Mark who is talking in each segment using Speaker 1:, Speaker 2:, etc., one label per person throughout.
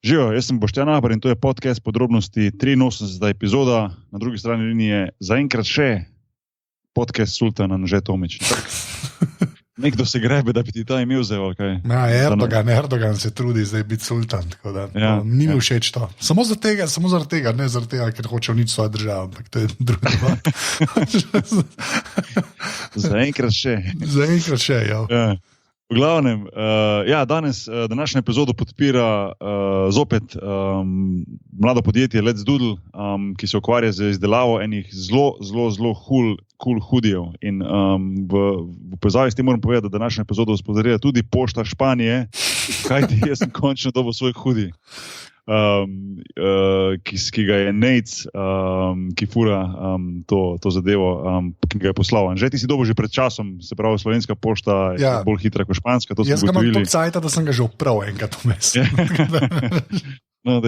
Speaker 1: Živijo, jaz sem Boštjan Ahbar in to je podcast Podrobnosti 83. epizoda. Na drugi strani linije zaenkrat še podcast Sultan Anže Tomič. Nekdo se grebe, da bi ti ta imel zdaj, ali kaj?
Speaker 2: Ja, Erdogan se trudi zdaj biti sultan, tako da ni mi všeč to. Samo zaradi tega, ne zaradi tega, ker hoče uničiti svojo državo, ampak to je druga stvar.
Speaker 1: Zaenkrat še.
Speaker 2: Zaenkrat še, ja.
Speaker 1: V glavnem, danes današnjo epizodo podpira zopet mlado podjetje Let's Doodle, ki se ukvarja z izdelavo enih zelo cool hoodijev. In v povezavi s tem moram povedati, da današnjo epizodo sponzorira tudi Pošta Španije, kajti jaz sem končno dobil svoj hoodie. Ki ga je Nate, ki fura to zadevo, ki ga je poslal. Že ti si dobil že pred časom, se pravi, slovenska pošta je bolj hitra kot španska.
Speaker 2: Jaz ga imam toliko cajta, da sem ga že oprav enkrat vmes.
Speaker 1: No,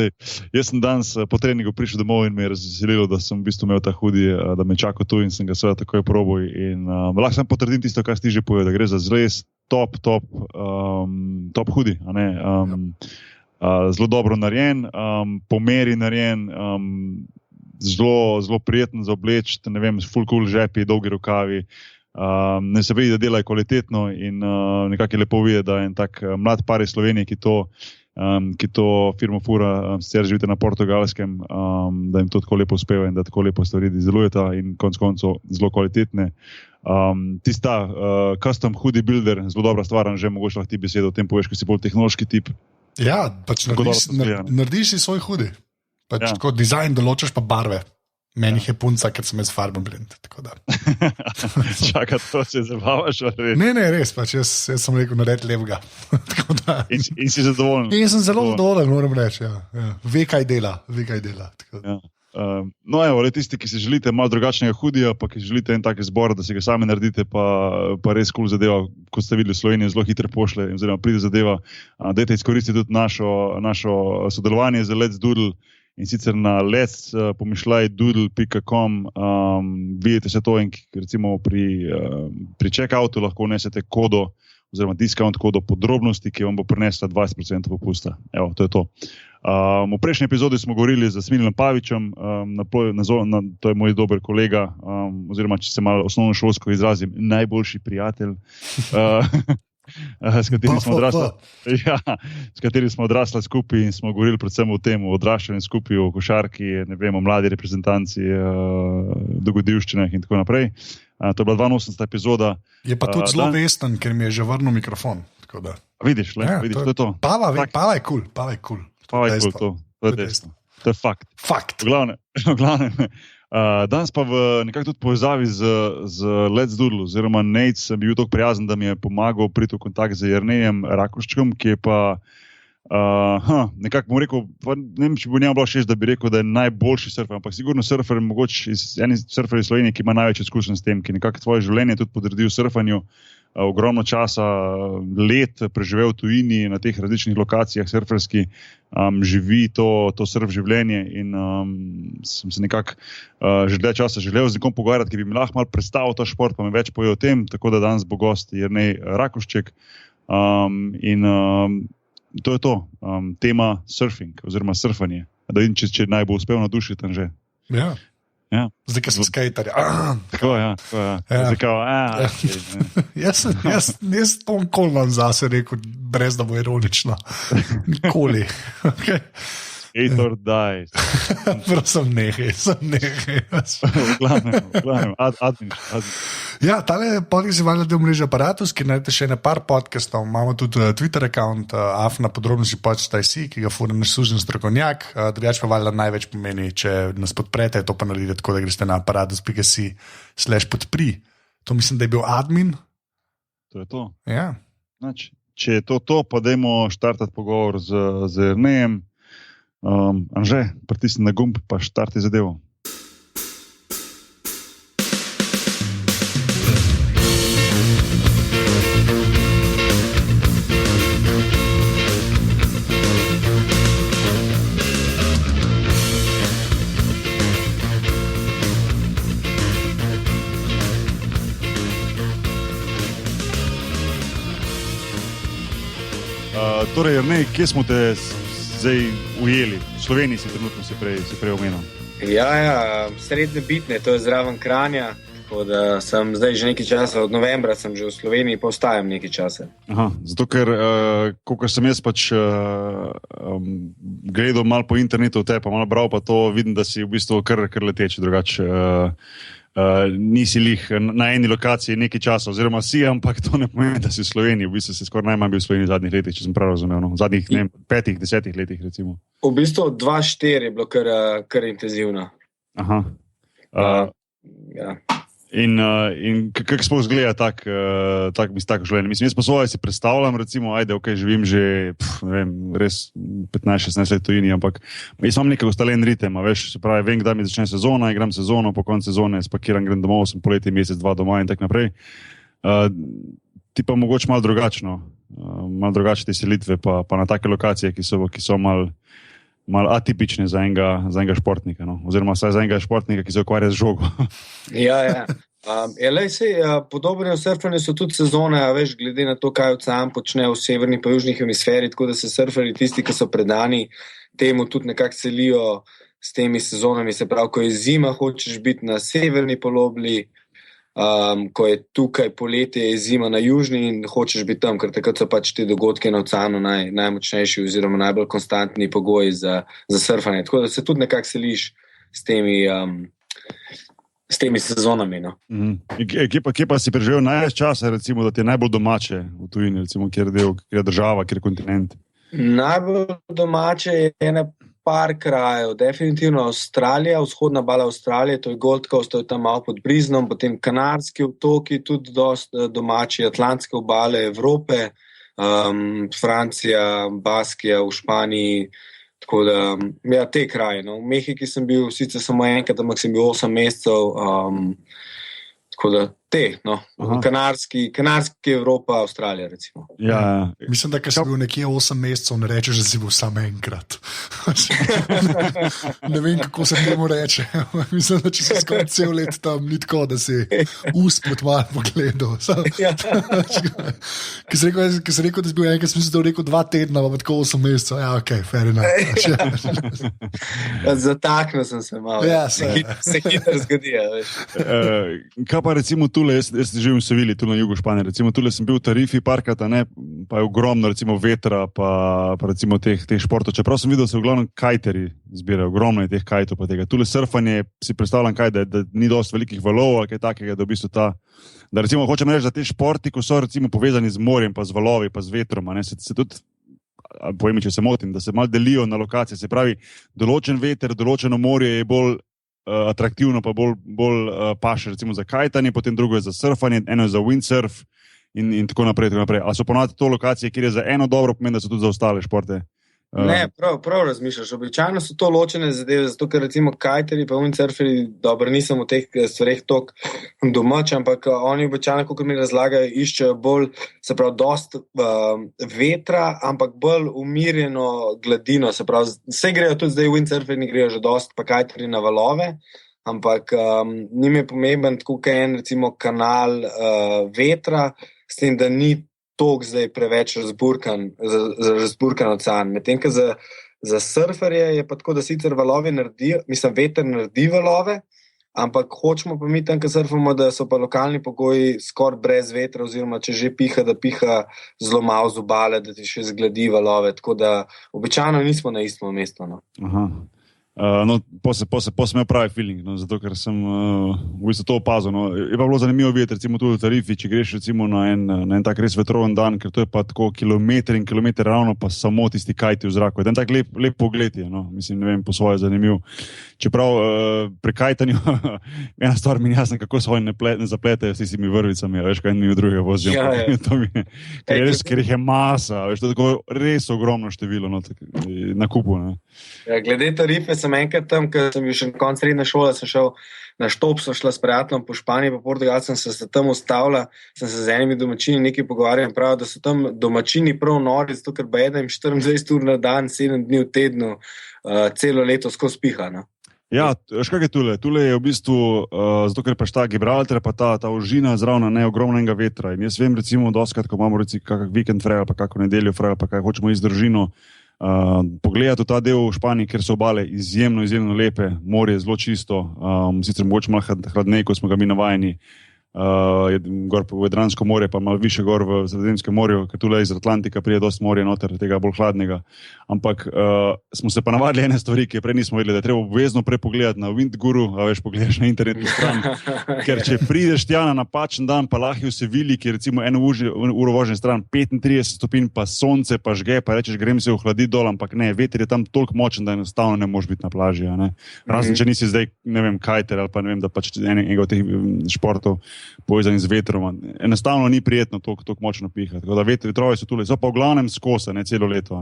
Speaker 1: jaz sem danes po treningu prišel domov in me je razveselilo, da sem v bistvu imel ta hoodie, da me čaka tu in sem ga seveda takoj probal. In lahko sem potrdim tisto, kar si ti že povedal, da gre za res top hoodie. Zelo dobro narejen, po meri narejen, zelo prijeten za obleči, ne vem, full cool žepi, dolgi rokavi. Ne se vidi, da delajo kvalitetno in nekako je lepo videti, da je en tak mlad par iz Slovenije, ki to firmo fura, sicer živite na Portugalskem, da jim to tako lepo uspeva in da tako lepo stvari izdelujeta in konec koncev zelo kvalitetne. Tista custom hoodie builder, zelo dobra stvar, že mogoče lahko ti besedo o tem poveš, ko si bolj tehnološki tip.
Speaker 2: Ja, pač narediš si svoj hoodie. Pač tako dizajn določaš pa barve. Meni je punca, ker sem jaz farben blend.
Speaker 1: Čakaj, to se zabavaš?
Speaker 2: Ne, res, pač jaz sem rekel narediti lepega.
Speaker 1: In si zadovoljen?
Speaker 2: In sem zelo zadovoljen, moram reči. Ja. Ve, kaj dela.
Speaker 1: No, evo, tisti, ki si želite malo drugačnega hoodija, pa ki želite en tak izbor, da si ga sami naredite, pa res cool zadeva, kot ste videli v Sloveniji, zelo hitro pošle, oziroma pride zadeva, dajte izkoristiti tudi našo sodelovanje z Let's Doodle in sicer na let's.doodle.com vidite se to in recimo pri check-outu lahko vnesete kodo oziroma discount kodo Podrobnosti, ki vam bo prinesla 20% popusta. Evo, to je to. V prejšnji epizodi smo govorili z Smiljanom Pavičem, to je moj dober kolega, oziroma če se malo osnovnošolsko izrazim, najboljši prijatelj, s katerim smo odrasli skupaj in smo govorili predvsem o tem, o odraščanju skupaj, o košarki, ne vem, o mladi reprezentanci, dogodivščinah in tako naprej. To je bila 82. epizoda.
Speaker 2: Je pa tudi zelo vesten, ker mi je že vrnil mikrofon.
Speaker 1: Vidiš, to je to.
Speaker 2: Pava je cool.
Speaker 1: To je dejstvo. To je fakt. V glavnem. Danes pa nekako tudi povezavi z Let's Doodle, oziroma Nate sem bil tako prijazen, da mi je pomagal priti v kontakt z Jernejem Rakuščkom, ki je pa nekako mu rekel, ne vem, če bo njemu bilo všeč, da bi rekel, da je najboljši surfer, ampak sigurno surfer, mogoče eni surfer iz Slovenije, ki ima največ izkušenj s tem, ki nekako tvoje življenje tudi podredil surfanju, ogromno časa, let preživel v tujini na teh različnih lokacijah surferski, živi to surf življenje in sem se nekako že dlje časa želel z nekom pogovarjati, ki bi mi lahko malo predstavil ta šport, pa mi več poje o tem, tako da danes bo gost Jernej Rakušček in to je to, tema surfing oziroma surfanje, da vidim, če naj bo uspel nadušiti Anže.
Speaker 2: Ja. Zdaj, ker sem skater.
Speaker 1: Tako, ja.
Speaker 2: Jaz to nikoli vam zase rekel, brez da bo ironično. Nikoli. Okay.
Speaker 1: Hate or die.
Speaker 2: Prosim, nehaj.
Speaker 1: V glavnem, admin.
Speaker 2: Ja, tale podcast je valjda del mreže Aparatus, ki najdete še par podcastov. Imamo tudi Twitter account, afna podrobnosti podcast.si, ki ga fura naš sužen strokovnjak. Drugač pa valjda največ pomeni, če nas podprete, to pa naredite tako, da greste na aparatus.si/podpri. To mislim, da je bil admin.
Speaker 1: To je to.
Speaker 2: Ja.
Speaker 1: Znači, če je to, pa dajmo štartati pogovor z Jernejem. Anže, pritisni na gumb, pa štarti zadevo. Torej, Jernej, kje smo te zdaj ujeli? V Sloveniji si trenutno si prej omenil.
Speaker 3: Ja, srednje bitne, to je zraven Kranja. Tako da sem zdaj že nekaj časa, od novembra sem že v Sloveniji, pa ostajam nekaj časa.
Speaker 1: Aha, zato ker, kolikor sem jaz gledal malo po internetu, te pa malo bral, pa to vidim, da si v bistvu kar leteč, drugače nisi lih na eni lokaciji nekaj časa, oziroma si, ampak to ne pomeni, da si v Sloveniji. V bistvu si skoraj najmanj bil v Sloveniji v zadnjih letih, če sem prav razumel, v zadnjih 5-10 letih recimo.
Speaker 3: V bistvu 2-4 je bilo kar intenzivno.
Speaker 1: Aha.
Speaker 3: Ja.
Speaker 1: In kako sploh izgleda tako življenje? Mislim, jaz po svoje si predstavljam, recimo, živim že, ne vem, res 15-16 let v tujini, ampak jaz imam nekaj ustaljen ritem, veš, se pravi, vem, kdaj mi začne sezona, igram sezono, po koncu sezone spakiram, grem domov, sem poleti mesec, 2 doma in tak naprej. Ti pa mogoče malo drugačno, malo drugačne te selitve, pa na take lokacije, ki so malo atipične za enega športnika, no? Oziroma vsaj za enega športnika, ki se ukvarja z žogo.
Speaker 3: Ja. Podobno v surfanju so tudi sezone, veš, glede na to, kaj ocean počne v severni pa južni hemisferi, tako da se surferi, tisti, ki so predani temu, tudi nekako selijo s temi sezonami. Se pravi, ko je zima, hočeš biti na severni polobli, ko je tukaj poletje, je zima na južni in hočeš biti tam, ker takrat so pač te dogodke na oceanu najmočnejši oziroma najbolj konstantni pogoji za surfanje. Tako da se tudi nekako seliš s temi sezonami. No.
Speaker 1: Kje pa si preživel največ časa, recimo, da ti je najbolj domače v tujini, recimo, kjer je država, kjer je kontinent?
Speaker 3: Najbolj domače je ena par krajev, definitivno Avstralija, vzhodna obala Avstralije, to je Gold Coast, to je tam malo pod Brisbanom, potem Kanarski otoki, tudi dosti domači, Atlantske obale Evrope, Francija, Baskija v Španiji, tako da, ja, te kraje. No. V Mehiki sem bil sicer samo enkrat, ampak sem bil 8 mesecev, tako da no. Kanarski Evropa, Avstralija, recimo.
Speaker 1: Ja.
Speaker 2: Mislim, da si bil nekje 8 mesecev, ne rečeš, da si bil samo enkrat. Ne vem, kako se temu reče. Mislim, da če si skoraj cel let tam, ni tako, da si uspod malo pogledal. Ki si rekel, da si bil enkrat, sem si to rekel 2 tedna, pa tako 8 mesecev. Ja, ok, fair enough.
Speaker 3: Zataknil sem se malo.
Speaker 2: Ja,
Speaker 3: se hitro zgodi, veš.
Speaker 1: Kaj pa recimo tule, jaz živim v Sevilji, tu na jugu Španije, recimo tule sem bil v Tarifi parkrat, pa je ogromno recimo vetra, pa recimo teh športov. Čeprav sem videl, da se v glavnem kajteri zbirajo, ogromno je teh kajtov pa tega. Tule surfanje, si predstavljam da ni dosti velikih valov, ali kaj takega, da v bistvu da recimo hočem reči, da te športi, ko so recimo povezani z morjem, pa z valovi, pa z vetrom, se tudi, povej mi, če se motim, da se malo delijo na lokacije, se pravi, določen veter, določeno morje je bolj atraktivno, pa bolj paše recimo za kajtanje, potem drugo je za surfanje, eno je za windsurf in tako naprej. Ali so ponovadi to lokacije, kjer je za eno dobro, pomeni, da so tudi za ostale športe?
Speaker 3: Ne, prav razmišljaš. Običajno so to ločene zadeve, zato ker recimo kajteri pa windsurferi, dobro, nisem v teh stvareh toliko domač, ampak oni običajno, kot mi razlagajo, iščejo bolj, se pravi, dost vetra, ampak bolj umirjeno gladino, se pravi, vse grejo tudi zdaj windsurferi, grejo že dost, pa kajteri na valove, ampak njim je pomemben, tako kot en recimo kanal vetra, s tem, da ni tok zdaj preveč razburkan ocean. Medtem, ko za surferje je pa tako, da sicer valovi naredijo, veter naredi valove, ampak hočemo pa mi tam, ko surfamo, da so pa lokalni pogoji skoraj brez vetra, oziroma če že piha, da piha zelo malo z obale, da ti še zgladi valove, tako da običajno nismo na istem mestu. No.
Speaker 1: Aha. Po sem imel pravi feeling, zato ker sem v bistvu to opazil. Je pa bilo zanimivo videti, recimo tudi v Tarifi, če greš recimo na en tak res vetroven dan, ker to je pa tako kilometer in kilometer ravno, pa samo tisti kajti v zraku. En tak lep pogled je, mislim, ne vem, po svoje zanimiv. Čeprav pri kajtanju ena stvar mi jasna, kako svoje ne zapletejo s tistimi vrvicami, veš, kaj mi v drugega vozijo. Ja. Ker jih je masa, veš, to je tako res ogromno število na kupu.
Speaker 3: Ja, glede Tarife sem enkrat tam, ker sem bil še na koncu srednje šole, sem šel na štop, sem šla s prijateljem po Španiji, po Portugal, sem se tam ustavila, sem se z enimi domačini nekaj pogovarjal in pravijo, da so tam domačini prav nori, zato ker bajeda jim 24 ur na dan, 7 dni v tednu, celo leto skozi piha. No?
Speaker 1: Ja, veš kak je tule? Tule je v bistvu, zato ker pač ta Gibraltar, pa ta ožina zravna ogromnega vetra. In jaz vem recimo, doskrat, ko imamo recimo kak vikend fraj, pa kako nedeljo fraj, pa kaj hočemo iz družino, Pogledati v ta del v Španiji, ker so obale izjemno, izjemno lepe, morje je zelo čisto, sicer mogoče malo hladneje, kot smo ga mi navajeni. Gor v Jadransko morje, pa malo više gor v Sredozemskem morju, ker tule iz Atlantika prije dosti morja noter, tega bolj hladnega. Ampak smo se pa navadili ene stvari, ki je prej nismo vedeli, da je treba obvezno pogledati na Windguru, a veš, pogledaš na internetni stran, ker če prideš tja na napačen dan, pa lahko v Sevilji, ki je recimo eno uro vožnje stran, 35 stopinj, pa sonce, pa žge, pa rečeš, grem se ohladiti dol, ampak ne, veter je tam toliko močen, da enostavno ne moreš biti na plaži. Razen, če nisi zdaj, ne vem, kajter ali pa ne vem, da pač enega od teh športov povezani z vetrom. Enostavno ni prijetno toliko močno pihati. Tako da vetrovi so tule, so pa v glavnem skosa, ne celo leto.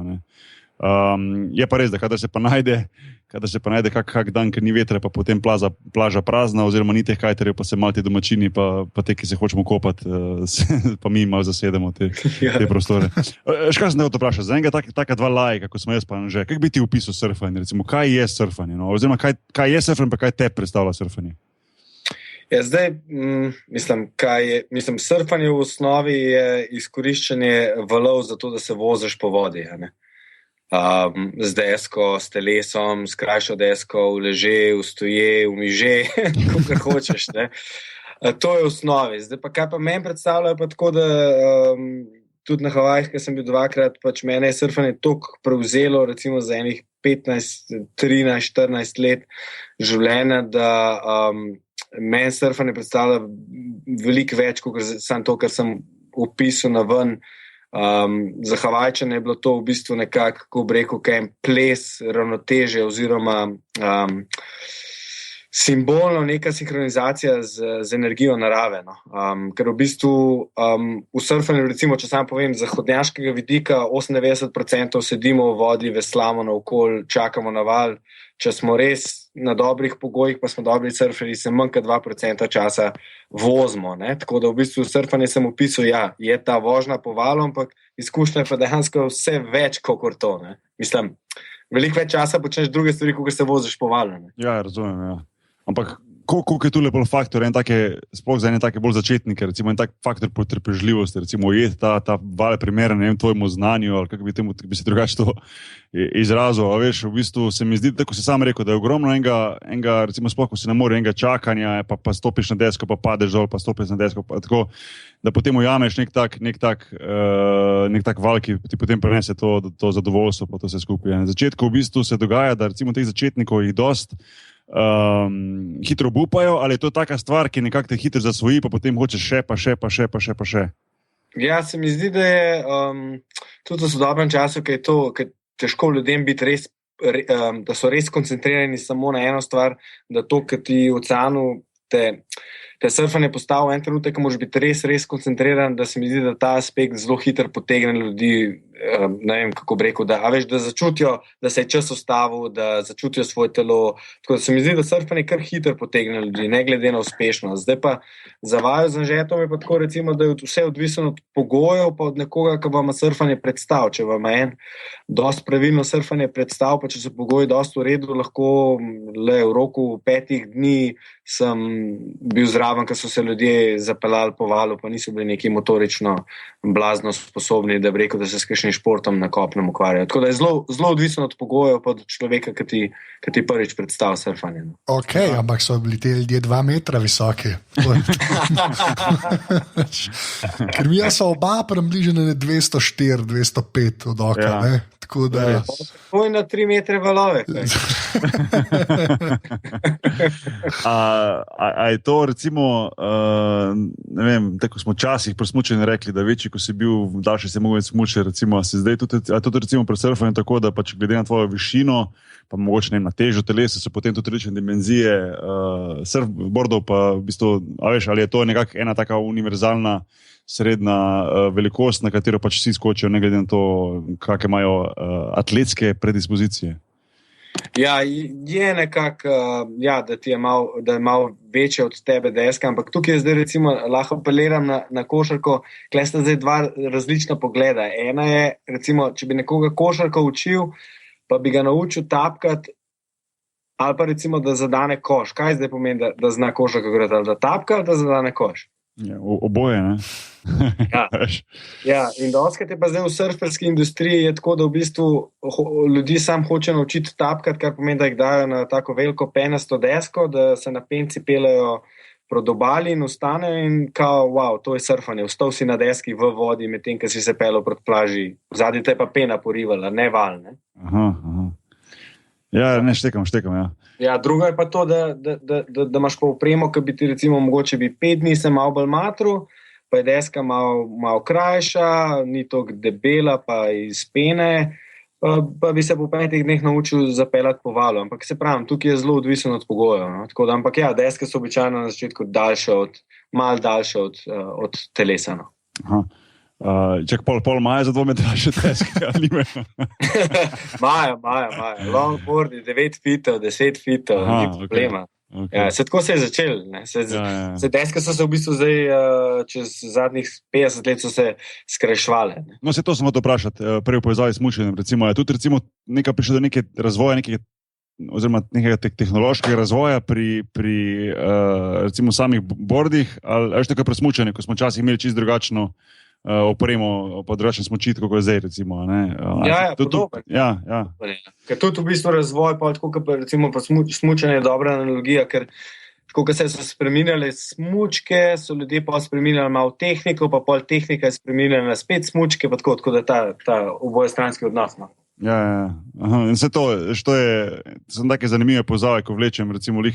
Speaker 1: Je pa res, da kadar se pa najde kak dan, ker ni vetra, pa potem plaža prazna, oziroma ni teh kajterjev, pa se malo ti domačini, pa te, ki se hočemo kopati, pa mi malo zasedemo te prostore. Kaj sem da to vprašal? Za enega taka dva lajka, kako smo jaz pa že, kako bi ti opisal surfanje? Recimo, kaj je surfanje? Oziroma, kaj je surfanje, pa kaj te predstavlja surfanje?
Speaker 3: Ja, zdaj, surfanje v osnovi je izkoriščanje valov za to, da se voziš po vodi. Z desko, s telesom, s krajšo desko, v leže, v stoje, v miže, kako hočeš. Ne? To je v osnovi. Zdaj pa kaj pa meni predstavlja, pa tako, da tudi na Havajih, ker sem bil dvakrat, pač mene je surfanje toliko prevzelo, recimo za enih 15, 13, 14 let življenja, da meni surfanje predstavlja veliko več, kot samo to, kar sem opisal na ven. Za Havajčane je bilo to v bistvu nekako, kako bi rekel, kaj en ples, ravnoteže oziroma simbolno neka sinhronizacija z energijo narave. Ker v bistvu v surfanju, recimo, če sam povem, z zahodnjaškega vidika 98% sedimo v vodi, veslamo naokoli, čakamo na val. Če smo res na dobrih pogojih, pa smo dobri surferi, se manj kot 2% časa vozimo. Tako da v bistvu surfanje sem opisal, ja, je ta vožnja po valu, ampak izkušnja je pa dejansko vse več kot to. Mislim, veliko več časa počneš druge stvari, kot se voziš po valu.
Speaker 1: Ja, razumem, ja. Ampak koliko je tule bolj faktor, sploh za ene take bolj začetnike, recimo en tak faktor potrpežljivosti, recimo ujeti ta val primeren, ne vem, tvojemu znanju, ali kako bi se drugače to izrazil. A veš, v bistvu se mi zdi, tako si sam rekel, da je ogromno enega recimo sploh, ko si na morju, enega čakanja, pa stopiš na desko, pa padeš dol, pa stopiš na desko, pa tako, da potem ujameš nek tak val, ki ti potem prenese to zadovoljstvo, pa to vse skupaj. Na začetku v bistvu se dogaja, da recimo teh začetnikov jih dosti hitro obupajo, ali je to taka stvar, ki nekako te hitro zasvoji, pa potem hočeš še.
Speaker 3: Ja, se mi zdi, da je tudi v sodobnem času, ker je to težko ljudem biti res, da so res koncentrirani samo na eno stvar, da to, kar ti v oceanu te surfanje postavi en trenutek, ko moraš biti res koncentriran, da se mi zdi, da ta aspekt zelo hitro potegne ljudi, ne vem, kako bi rekel, da začutijo, da se je čas ustavil, da začutijo svoje telo. Tako da se mi zdi, da surfanje kar hitro potegne ljudi, ne glede na uspešnost. Zdaj pa za vaju z Anžetom je pa tako, recimo, da je vse odvisno od pogojev, pa od nekoga, ki vam surfanje predstav. Če vam en dosti pravilno surfanje predstav, pa če so pogoji dosti v redu, lahko le v roku 5 dni sem bil zraven, ker so se ljudje zapeljali po valu, pa niso bili neki motorično blazno sposobni, da bi rekel, da se s kakšnim športom na kopnem ukvarjajo. Tako da je zelo odvisno od pogojev, pa od človeka, ki ti prvič predstavlja surfanje.
Speaker 2: Ok, ampak so bili ti ljudje 2 metra visoki. Ker mi so oba približene 204, 205 od oka, ja. Ne? Tako da...
Speaker 3: Tvoj na 3 metre valove.
Speaker 1: A je to recimo, ne vem, tako smo včasih pri smučanju rekli, da večji, ko si bil daljši, se mogel smučati, recimo, se zdaj tudi recimo pri surfanju tako, da pač glede na tvojo višino, pa mogoče ne na težo telesa, so potem tudi različne dimenzije surfboardov, pa v bistvu, a veš, ali je to nekako ena taka univerzalna srednja velikost, na katero pač vsi skočijo, ne glede na to, kakšne imajo atletske predispozicije.
Speaker 3: Ja, je nekako, da je malo večje od tebe deska, ampak tukaj je zdaj recimo, lahko apeliram na košarko, tukaj sta zdaj 2 različna pogleda. Ena je, recimo, če bi nekoga košarko učil, pa bi ga naučil tapkati, ali pa recimo, da zadane koš. Kaj zdaj pomeni, da zna košarko igrati, ali da tapka, ali da zadane koš?
Speaker 1: Ja, oboje, ne?
Speaker 3: Ja, in doskrat je pa zdaj v surferski industriji je tako, da v bistvu ljudi sam hoče naučiti tapkati, kar pomeni, da jih dajo na tako veliko penasto desko, da se na penci pelejo proti obali in ostanejo in kao, wow, to je surfanje. Vstal si na deski v vodi, medtem ko si se pelil proti plaži. Zadnji te pa pena porivala, ne val. Ne?
Speaker 1: Aha. Ja, ne štekam, ja.
Speaker 3: Ja, drugo je pa to, da imaš pa opremo, ki bi ti recimo mogoče bi 5 dni se malo bolj matru, pa je deska malo krajša, ni toliko debela, pa iz pene, pa bi se po 5 dneh naučil zapeljati po valu. Ampak se pravim, tukaj je zelo odvisen od pogojev. No? Tako da, ampak ja, deske so običajno na začetku malo daljše od telesa. No?
Speaker 1: Čak pol maja za 2 metra še deske, ali nime?
Speaker 3: Maja. Longboardi, 9 fitov, 10 fitov, ni problema. Okay. Ja, tako se je začel. Deske so se v bistvu zdaj, čez zadnjih 50 let so se skrajšvale.
Speaker 1: No, se to smo to vprašati, prej v povezavi s smučanjem. Je tudi recimo prišlo do neke razvoja, oziroma nekega tehnološkega razvoja pri recimo samih bordih, ali veš tako pri smučanju, ko smo včasih imeli čisto drugačno opremo, pa drugačen smučit, kot je zdaj, recimo.
Speaker 3: Podobno.
Speaker 1: Ja.
Speaker 3: Ker tudi v bistvu razvoj, pa tako, recimo pa smučanje je dobra analogija, ker tako, ko se so spreminjale smučke, so ljudje pa spreminjali malo tehniko, pa pol tehnika je spreminjala spet smučke, pa tako da ta obojestranski odnos. No.
Speaker 1: Ja. Aha. In vse to je, so take zanimive povezave, ko vlečem, recimo,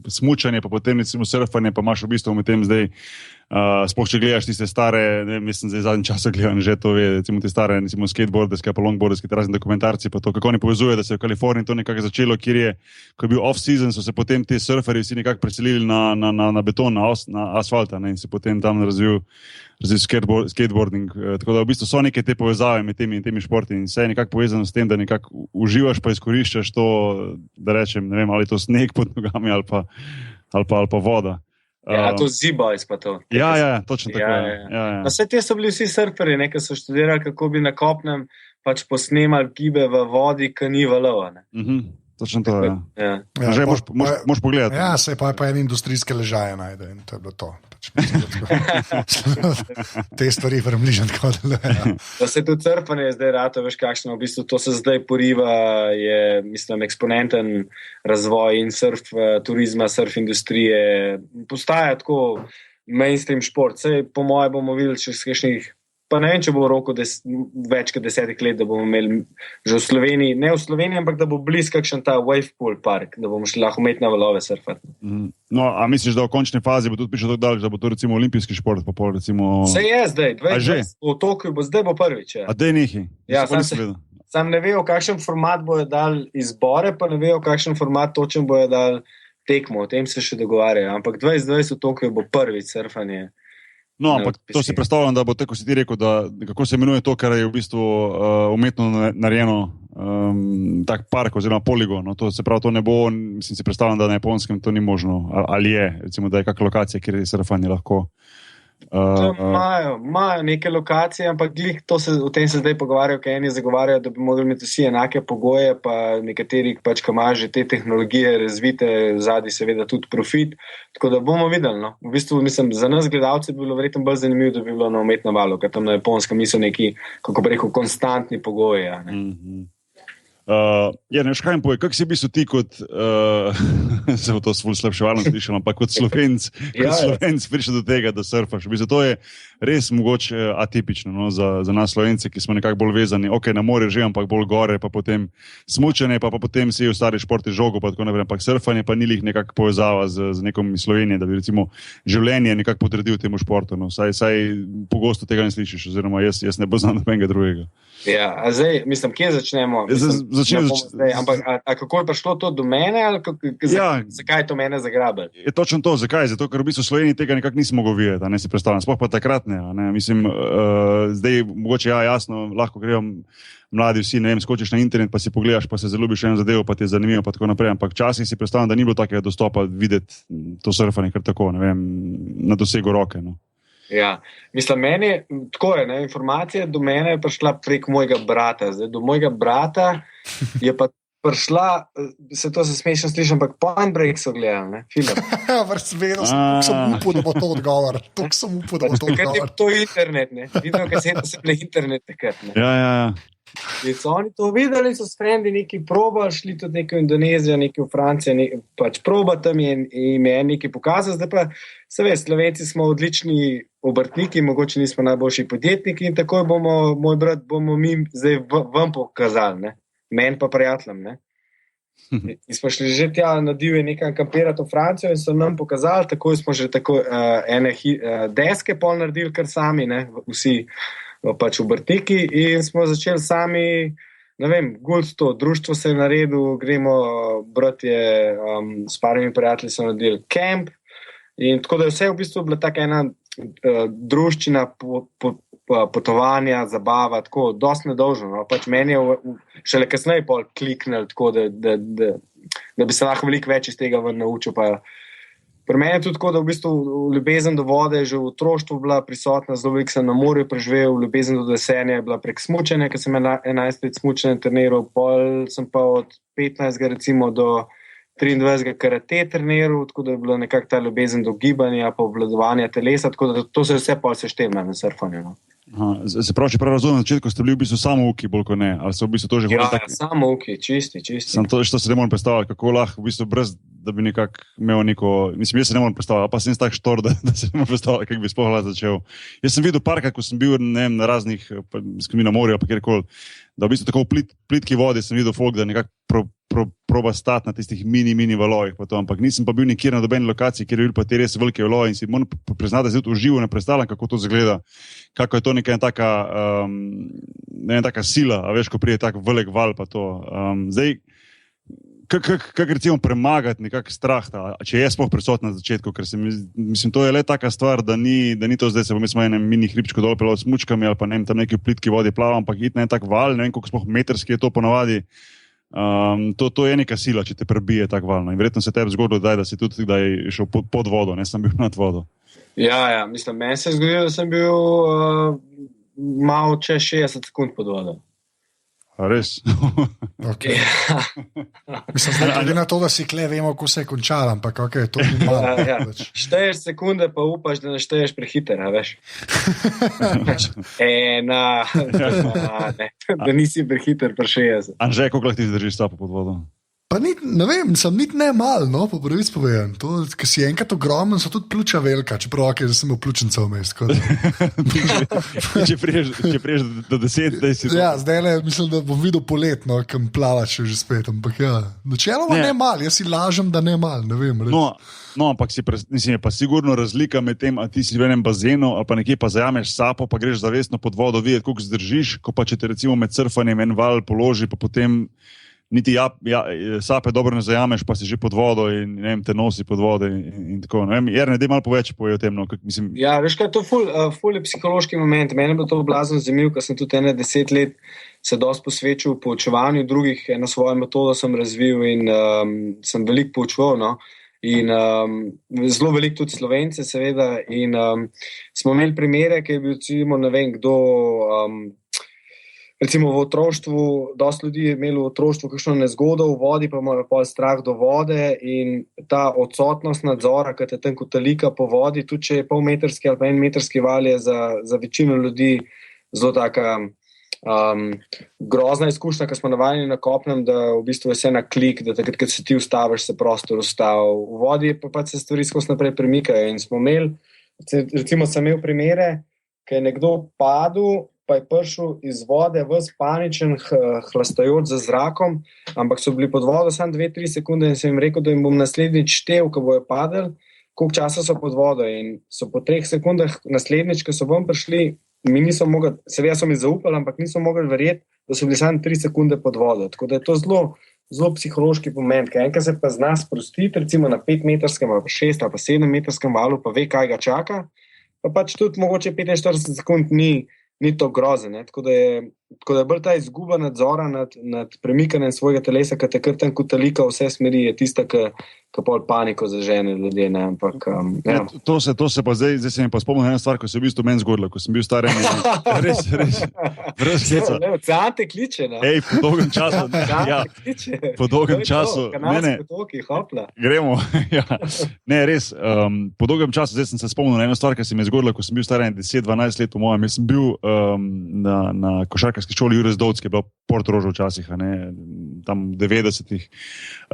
Speaker 1: smučanje, pa potem recimo surfanje, pa imaš v bistvu med tem zdaj, sploh če gledaš tiste stare, mislim, zdaj zadnji čas gledam že to ve, recimo te stare, recimo skateboarderske, pa longboarderske, razni dokumentarci, pa to, kako oni povezujejo, da se je v Kaliforniji to nekako začelo, ko je bil off-season, so se potem ti surferji vsi nekako preselili na beton, na asfalta, ne, in se potem tam razvil skateboarding, tako da v bistvu so neke te povezave med temi športi in vse je nekako povezano s tem, da nekako uživaš pa izkoriščaš to, da rečem, ne vem, ali to sneg pod nogami ali pa voda.
Speaker 3: Ja, to Z-Boys pa to.
Speaker 1: Ja, točno tako. Ja.
Speaker 3: Vse te so bili vsi surferji, ki so študirali, kako bi na kopnem pač posnemali gibe v vodi, ki ni valov.
Speaker 1: Točno to, ja. Že moš pogledati.
Speaker 2: Ja, se pa en industrijske ležaje najde in to je bilo to. Te stvari vrmližen tako delujejo.
Speaker 3: Da se tudi surfanje je zdaj rato, veš kakšno, v bistvu to se zdaj poriva, je, mislim, eksponenten razvoj in surf turizma, surf industrije. Postaja tako mainstream šport. Sej po moje bomo videli čez kakšnih, pa ne vem, če bo v roku več kot 10 let, da bomo imeli že v Sloveniji, ne v Sloveniji, ampak da bo blizu kakšen ta wave pool park, da bomo šli lahko imeti na valove surfati.
Speaker 1: No, a misliš, da v končni fazi bo tudi prišel tako daleč, da bo to recimo olimpijski šport, pa pol recimo...
Speaker 3: Se je zdaj, v Tokiu bo, zdaj bo prvič. Ja.
Speaker 1: A dej nehi?
Speaker 3: Ja, sam ne vejo, kakšen format bojo dal izbore, pa ne vejo, kakšen format točen bojo dal tekmo, o tem se še dogovarjajo, ampak 2020 v Tokiu bo prvič surfanje.
Speaker 1: No, ampak to si predstavljam, da bo tako si ti rekel, da kako se imenuje to, kar je v bistvu umetno narejeno, tak park oziroma poligon. No, to se pravi, to ne bo, mislim si predstavljam, da na Japonskem to ni možno, ali je, recimo, da je kakšna lokacija, kjer je surfanje lahko.
Speaker 3: Imajo neke lokacije, ampak o tem se zdaj pogovarjajo, ker eni zagovarjajo, da bi morali imeti vsi enake pogoje, pa nekateri pač, ki imajo že te tehnologije razvite, zadnji seveda tudi profit, tako da bomo videli. No. V bistvu, mislim, za nas gledalce bi bilo verjetno bolj zanimivo, da bi bilo na umetnem valu, ker tam na Japonskem niso neki, kako bi rekel, konstantni pogoji. Ja,
Speaker 1: ne veš, kaj mi poje, kak si v bistvu ti kot, se bo to slabševalno slišalo, ampak kot Slovenc, prišel do tega, da surfaš. V bistvu to je res mogoče atipično, no, za nas Slovence, ki smo nekako bolj vezani, na morje že, ampak bolj gore, pa potem smučanje, pa potem si ostali športi žogo, pa tako naprej, ampak surfanje pa ni lih nekako povezava z nekom iz Slovenije, da bi recimo življenje nekako potrdil temu športu. No. Saj pogosto tega ne slišiš, oziroma jaz ne poznam nobenega drugega.
Speaker 3: Ja, a zdaj, mislim, kje začnemo? Ampak kako je prišlo to do mene? Zakaj je to mene zagrabilo?
Speaker 1: Je točno to, zakaj? Zato, ker v bistvu v Sloveniji tega nekako nismo mogli videti, ne si predstavljam. Sploh pa takrat ne. Mislim, zdaj mogoče jasno, lahko grejo mladi vsi, ne vem, skočiš na internet, pa si pogledaš, pa se zaljubiš eno zadevo, pa ti je zanimivo, pa tako naprej. Ampak včasih si predstavljam, da ni bilo takega dostopa videti to surfanje kar tako, ne vem, na dosegu roke, no.
Speaker 3: Ja, mislim, meni tako je, informacija do mene je prišla prek mojega brata. Zdaj, do mojega brata je pa prišla, se smešno slišim, ampak Point Break so gledali, ne, film.
Speaker 2: Vedno sem upal, da bo to odgovor.
Speaker 3: Takrat je to internet, ne. Video kasete so bile internet takrat, ne.
Speaker 1: Ja.
Speaker 3: In so oni to videli, so s frendi neki probali, šli tudi neki v Indonezijo, neki v Francijo, pač proba tam in jim je nekaj pokazal. Zdaj pa, se veš, Slovenci smo odlični obrtniki, mogoče nismo najboljši podjetniki in takoj moj brat, bomo mi zdaj vam pokazali, ne. Meni pa prijateljem, ne. In smo šli že tja na divje nekam kampirati v Francijo in so nam pokazali, takoj smo že ene deske pol naredili kar sami, ne, vsi pač obrtniki in smo začeli sami, ne vem, gult to, društvo se je naredil, gremo, bratje s parimi prijatelji so naredili kamp in tako da je vse v bistvu bila taka ena druščina potovanja, zabava, tako dosti nedolžno, no? Pač meni je šele kasneje pol kliknil tako, da bi se lahko veliko več iz tega ven naučil, pa pri meni je tudi tako, da v bistvu ljubezen do vode je že v otroštvu bila prisotna, zelo veliko sem na morju preživel, ljubezen do veselja je bila prek smučanja, ker sem 11 let smučanja treniral, pol sem pa od 15 recimo do 23 karate treniral, tako da je bila nekako ta ljubezen do gibanja, pa obvladovanja telesa, tako da to se vse pol seštema na surfanju. No.
Speaker 1: Se pravi, če prav razumem, na začetku ste bili v bistvu samouki, bolj kot ne, ali so v bistvu to že
Speaker 3: hodili tako? Ja, samouki, čisti.
Speaker 1: Sem to se ne morem predstavljati, kako lahko v bistvu brez, da bi nekako imel neko, mislim, jaz se ne morem predstavljati, pa sem tak štor, da se ne morem predstavljati, kako bi sploh lahko začel. Jaz sem videl parkrat, ko sem bil, ne vem, na raznih, na morju, pa kjerkoli, da v bistvu tako v plitki vodi sem videl folk, da nekako proba stati na tistih mini valovih, pa to, ampak nisem pa bil nikjer na dobeni lokaciji, kjer je bil pa te res velike valovi in si moram priznati, da se tudi uživo ne predstavljam, kako to izgleda, kako je to neka taka sila, a veš, ko pride tak velik val pa to. Zdaj, kako recimo premagati nekak strah, če je sploh prisotno na začetku, ker mislim, to je le taka stvar, da ni to zdaj se bom jaz enem mini hribčko dol pelal s smučkami ali pa ne vem, tam neki v plitki vodi plavam, ampak iti na en tak val, ne vem, koliko sploh metrski je to ponavadi. To je neka sila, če te prebije tak val. In verjetno se tebi zgodilo, da si tudi kdaj šel pod vodo, ne sem bil nad vodo.
Speaker 3: Ja, mislim, meni se je zgodilo, da sem bil malo čez 60 sekund pod vodo.
Speaker 1: A res?
Speaker 2: Okay. Mislim, da glede na to, da si kle, vemo, ko se je končalo, ampak okay, to ni malo.
Speaker 3: Ja. Šteješ sekunde, pa upaš, da ne šteješ prehiter, a veš? Da nisi prehiter pri 60.
Speaker 1: Anže, koliko lahko ti zdržiš stopa pod vodo?
Speaker 2: Pa ne vem, sem niti ne mal, no, po prvič povem. To, ker si enkrat ogromen, so tudi pljuča velika, čeprav da sem bil pljučenca vmes.
Speaker 1: Če priješ do 10, da si...
Speaker 2: Ja, zdaj mislim, da bom videl poletno, kam plavaš že spet, ampak ja. Načeloma ne mal, jaz si lažem, da ne mal, ne vem.
Speaker 1: No, ampak je pa sigurno razlika med tem, a ti si v enem bazenu, ali pa nekje pa zajameš sapo, pa greš zavestno pod vodo videti, koliko zdržiš, ko pa če te recimo med surfanjem en val položi, pa potem niti sape dobro ne zajameš, pa si že pod vodo in ne vem, te nosi pod vodo in tako. Ne vem, Jerne, daj malo poveč povej o tem. No, mislim...
Speaker 3: Ja, veš kaj, to ful je psihološki moment. Mene bo to blazno zanimivo, ker sem tudi 10 let se dosti posvečil poučevanju drugih, eno svojo metodo sem razvil in sem veliko poučeval, no. In zelo veliko tudi Slovence, seveda. In smo imeli primere, ki je bil, recimo, ne vem, kdo... Recimo v otroštvu, dosti ljudi je imelo v otroštvu kakšno nezgodo v vodi, pa imajo pol strah do vode in ta odsotnost nadzora, ki te tam kotalika po vodi, tudi če je polmetrski ali pa 1 metrski val, je za večino ljudi zelo taka grozna izkušnja, ker smo navajeni na kopnem, da v bistvu je vse na klik, da takrat, kad se ti ustaviš, se prostor ustavi. V vodi pa se stvari skozi naprej premikajo in smo imeli, recimo sem imel primere, ki je nekdo padel, pa je prišel iz vode ves paničen, hlastajoč za zrakom, ampak so bili pod vodo samo 2-3 sekunde in sem jim rekel, da jim bom naslednjič štel, ko bojo padali, koliko časa so pod vodo in so po 3 sekundah naslednjič, ko so vam prišli, mi niso mogli, seveda so mi zaupali, ampak niso mogli verjeti, da so bili samo 3 sekunde pod vodo. Tako da je to zelo psihološki moment, ker enkrat se pa zna sprostiti, recimo na 5-metrskem ali pa 6 ali pa 7-metrskem valu, pa ve, kaj ga čaka, pa pač tudi mogoče 45 sekund ni to grozen, ne? Tako da je tako da bolj ta izguba nadzora nad premikanjem svojega telesa, ki te kar tam kotalika vse smeri, je tista, ki pol paniko zažene ljudje, ne, ampak ja.
Speaker 1: To se pa zdaj se mi pa spomnil ena stvar, ko se je v bistvu meni zgodila, ko sem bil star res brez heca.
Speaker 3: Ocean te kliče, ne?
Speaker 1: Ej, po dolgem času, po dolgem času, gremo, ja, ne, res, po dolgem času, zdaj sem se spomnil na eno stvar, ki se mi je zgodila, ko sem bil star 10-12 let po mojem, jaz sem bil na košarkarski šoli Jure Zdovc, ki je bila Portoroža včasih, tam v 90-ih,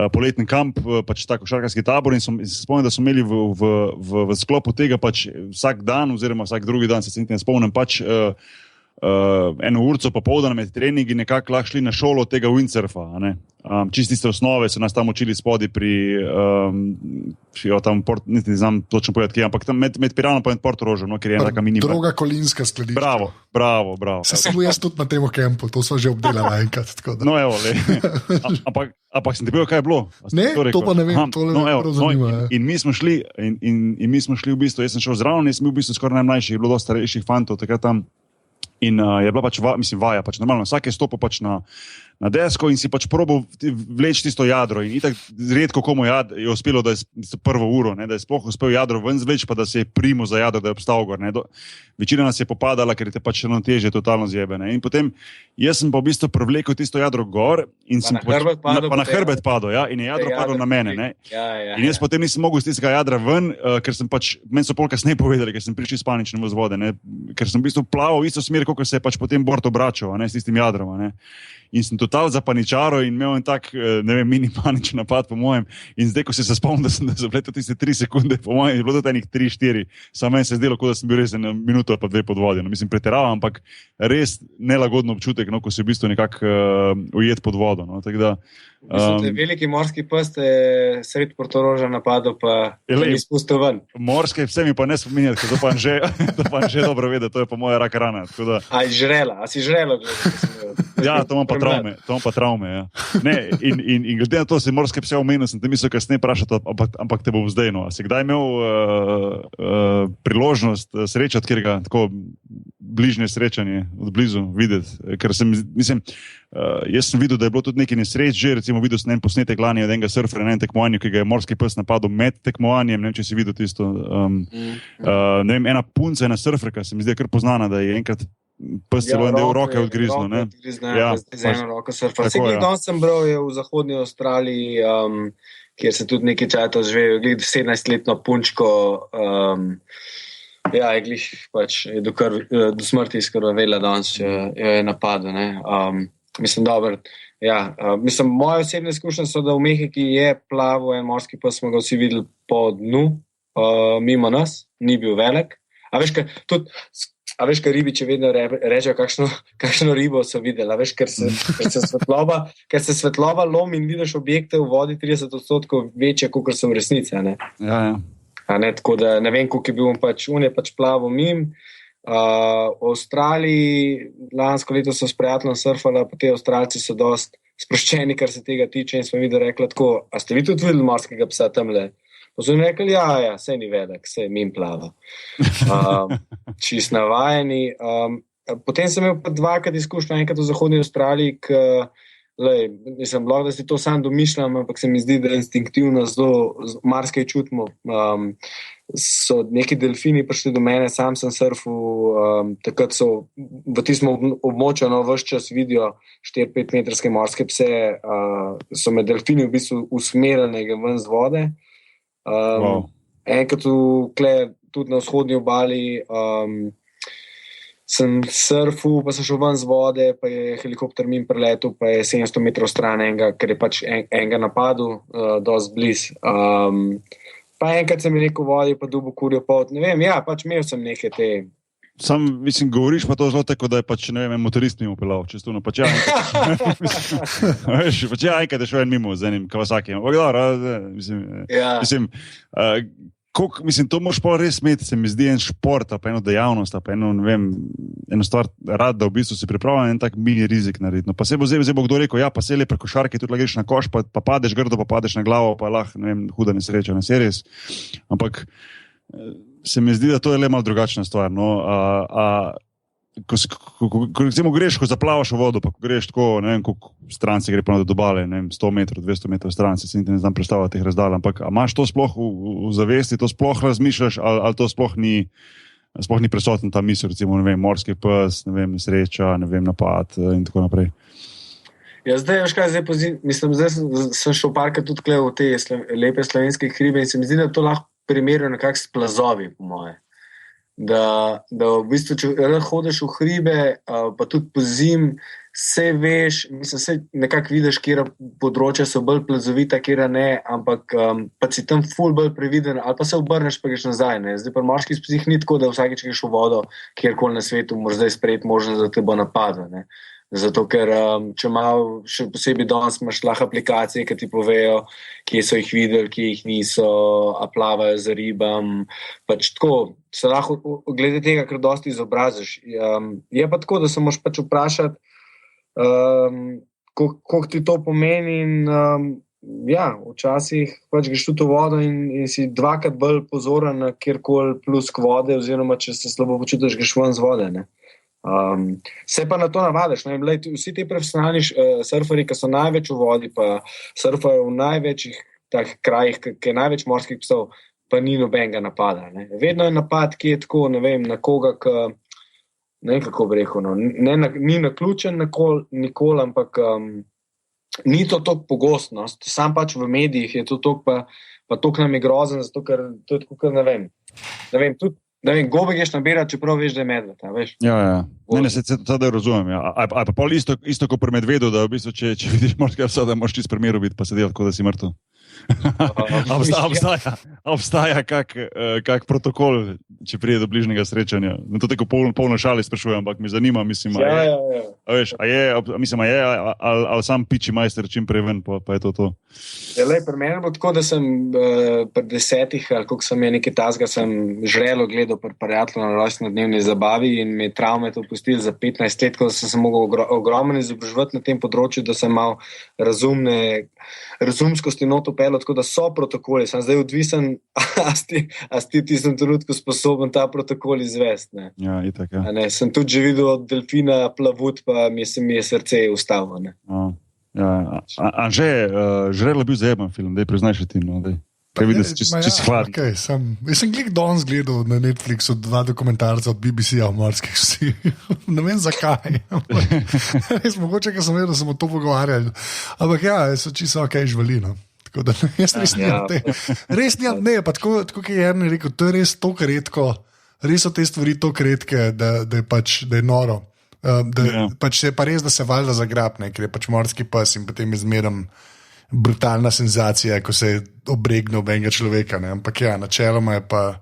Speaker 1: poletni kamp, pač ta košarkarski tabor in se spomnim, da smo imeli v sklopu tega pač vsak dan oziroma vsak drugi dan, se ne spomnim, pač eno urco popoldan med treningi nekako lahko šli na šolo tega windsurfa, čisti ste osnove, so nas tam učili spodi pri tam niti ne znam točno povedati kje, ampak tam med Piranom pa in Portorožo, ker je taka mini.
Speaker 2: Droga kolinska skladišča.
Speaker 1: Bravo.
Speaker 2: Se sem jaz tudi na tem kempu, to so že obdelala enkrat.
Speaker 1: No, evo, ampak sem te bil, kaj je bilo?
Speaker 2: Ne, to pa ne vem, tole me prav zanima.
Speaker 1: In mi smo šli, in mi smo šli v bistvu, jaz sem šel zraven, jaz sem bil v bistvu skoraj najmlajši, je bilo dosta starejših fantov, takrat tam. In je bila pač vaja, pač normalno, vsak je stopil pač na desko in si pač probal vleči tisto jadro in itak redko komu je uspelo, da je prvo uro, da je sploh uspel jadro ven zvleči, pa da se je primo za jadro, da je obstal gor. Večina nas je popadala, ker je te pač eno težje totalno zjebene. In potem jaz sem pa v bistvu prevlekel tisto jadro gor in sem na hrbet padel, ja, in je jadro padlo na mene. In jaz potem nisem mogel z tistega jadra ven, ker sem pač, meni so pol kasneje povedali, ker sem prišel iz panične vzvode, ker sem v bistvu plaval v isto smer, kot se je pač potem Bort obračal, s tistim jadrom. In sem total zapaničaral in imel en tak, mini panični napad po mojem. In zdaj, ko se spomnim, da sem zapletel tiste 3 sekunde, po mojem je bilo tudi enih 3-4, samo meni se je zdelo, kot da sem bil res eno minuto ali pa 2 pod vodjo. Mislim, pretiravam, ampak res nelagodno občutek, ko si v bistvu nekako ujet pod vodo. Tako da
Speaker 3: veliki morski pes te sred Portoroža napadel, pa ni spustil ven.
Speaker 1: Morske vse mi pa ne spominjati, ker to pa že dobro ve, da to je pa moja rak rana.
Speaker 3: A si žrela?
Speaker 1: Ja, to imam pa travme, ja. Ne, in glede na to, si morske pse omenil, sem te mislil kasneje vprašati, ampak te bom zdaj, no. A si kdaj imel priložnost srečati, kjer ga tako bližnje srečanje od blizu videti? Ker jaz sem videl, da je bilo tudi nekaj nesreč, že recimo videl sem en posnetek lani od enega surfera na enem tekmovanju, ki ga je morski pes napadel med tekmovanjem, ne vem, če si videl tisto. Ne vem, ena punca, ena surferka, se mi zdi kar poznana, da je enkrat pes celo en del roke odgriznil.
Speaker 3: Z eno roko surfer. Danes sem bral je v zahodni Avstraliji, kjer se tudi nekaj časa živel, 17-letno punčko, je glih pač do smrti izkrvavela danes, jo je napadel. Mislim, dobro. Mislim, moje osebne izkušnje so, da v Mehiki je plaval en morski pes, smo ga vsi videli po dnu, mimo nas, ni bil velik. A veš, kaj ribiče vedno rečejo, kakšno ribo so videli, veš, ker se svetloba lomi in vidiš objekte v vodi 30% večje, kot so v resnici.
Speaker 1: Ja.
Speaker 3: Tako da ne vem, koliko je bil on je pač plaval mim. V Avstraliji lansko leto so s prijateljem surfala, pa te Avstralci so dosti sproščeni, kar se tega tiče, in smo videli rekla tako, a ste vi tudi videli morskega psa tamle? Pa so jim rekli, ja, sej ni velik, sej mim plava. Čist navajeni. Potem sem imel pa 2krat izkušnjo, enkrat v zahodni Avstraliji, nisem blog, da si to sam domišljam, ampak se mi zdi, da instinktivno zelo marsikaj čutimo. So neki delfini prišli do mene, sam sem surfal, takrat so v tistem območju ves čas vidijo 4-5 metrske morske pse, so me delfini v bistvu usmerili ven z vode. Enkrat tudi na vzhodni obali sem surfal, pa sem šel ven z vode, pa je helikopter mimo preletel, pa je 700 metrov stran enega, ker je pač enega napadel, dosti bliz. Pa enkrat sem rekel vodi, pa dubo kurjo pot, ne vem, pač imel sem neke te...
Speaker 1: Sam, mislim, govoriš pa to zelo tako, da je pač, ne vem, motorist mimo pelal, čestuno, pač enkrat je šel en mimo z enim Kawasakijem, mislim, to moraš pa res imeti, se mi zdi en šport, pa eno dejavnost, pa eno stvar rad, da v bistvu si pripravljen en tak mini rizik narediti. No, pa se bo zdaj bo kdo rekel, pa se le preko šarke, tudi greš na koš, pa padeš grdo, pa padeš na glavo, pa lahko, ne vem, huda nesreča, ne se res. Ampak se mi zdi, da to je le malo drugačna stvar. No, ko recimo greš, ko zaplavaš v vodo, pa ko greš tako, ne vem, koliko stran se gre pa do obale, ne vem, 100 metrov, 200 metrov stran, se ne znam predstavljati teh razdalj, ampak imaš to sploh v zavesti, to sploh razmišljaš, ali to sploh ni prisoten ta misel, recimo, ne vem, morski pes, ne vem, nesreča, ne vem, napad in tako naprej.
Speaker 3: Ja, zdaj, veš kaj, zdaj sem šel parkrat tudi v te lepe slovenske hribe in se mi zdi, da to lahko primerjajo nekako s plazovi, po moje. Da v bistvu, če hodiš v hribe, pa tudi po zim, vse veš, mislim, nekako vidiš, kjera področja so bolj plazovita, kjera ne, ampak pa si tam ful bolj previden, ali pa se obrneš, pa greš nazaj. Ne? Zdaj pa morskih psih ni tako, da vsakeč greš v vodo, kjerkoli na svetu moraš zdaj sprejeti možnost, da te bo napadlo. Zato, ker če malo, še posebej danes imaš lahko aplikacije, ki ti povejo, kje so jih videli, kje jih niso, a plavajo za ribam, pač tako, se lahko glede tega, kar dosti izobraziš. Je pa tako, da se moraš pač vprašati, koliko ti to pomeni in včasih pač greš tudi v vodo in si dvakrat bolj pozoren na kjerkoli plusk vode, oziroma če se slabo počutiš, greš ven z vode, ne. Se pa na to navadiš, vsi ti profesionalni surferi, ki so največ v vodi, pa surfajo v največjih takih krajih, ki je največ morskih psov, pa ni nobenega napada. Ne. Vedno je napad, ki je tako, ne vem, na koga, ne vem, kako bi rekel, ni naključen nikoli, ampak ni to toliko pogostnost. Sam pač v medijih je to toliko, pa toliko nam je grozen, zato ker to je tako, ne vem, tudi gobe greš nabirati, čeprav veš, da je medved. Veš?
Speaker 1: Ja. Ne, se da razumem. Ja. A pa pol isto kot pri medvedu, da v bistvu, če vidiš morskega psa, da moraš čisto primeru biti, pa se delati, kot da si mrtev. Obstaja kak protokol, če pride do bližnjega srečanja. To tako polno šali sprašujem, ampak me zanima, mislim, ali sam piči majster čim prej ven, pa je to.
Speaker 3: Ja, pri meni bo tako, da sem pri 10, ali koliko sem je nekaj tazga, sem žrelo gledal pri prijatelju na rojstnodnevni zabavi in me travme to pustili za 15 let, ko sem se mogel ogromno izobraževati na tem področju, da sem mal razumskosti noto pel, tako da so protokoli, sem zdaj odvisen, a si v tistem trenutku sposoben ta protokol izvesti. Ne?
Speaker 1: Ja, itak, ja.
Speaker 3: Ne, sem tudi že videl od delfina plavut, pa mi je srce ustavilo. Ne?
Speaker 1: Anže, žrelo bil zajeban film, da je priznaš ti, no, da je. Če si hladil.
Speaker 2: Okay, jaz sem klik danes gledal na Netflixu 2 dokumentarca od BBC-a o morskih psih. Ne vem zakaj. Res mogoče, ker sem vedel, da smo to pogovarjali. Ampak so čisto ok žvalino. Tako da jaz res nimam te. Res nimam, ne, pa tako kot je Jernej rekel, to je res toliko redko, res so te stvari toliko redke, da je noro. Pač je pa res, da se valjda zagrabne, ker je pač morski pes in potem je zmeraj brutalna senzacija, ko se obregne ob enega človeka. Ne? Ampak načeloma je pa,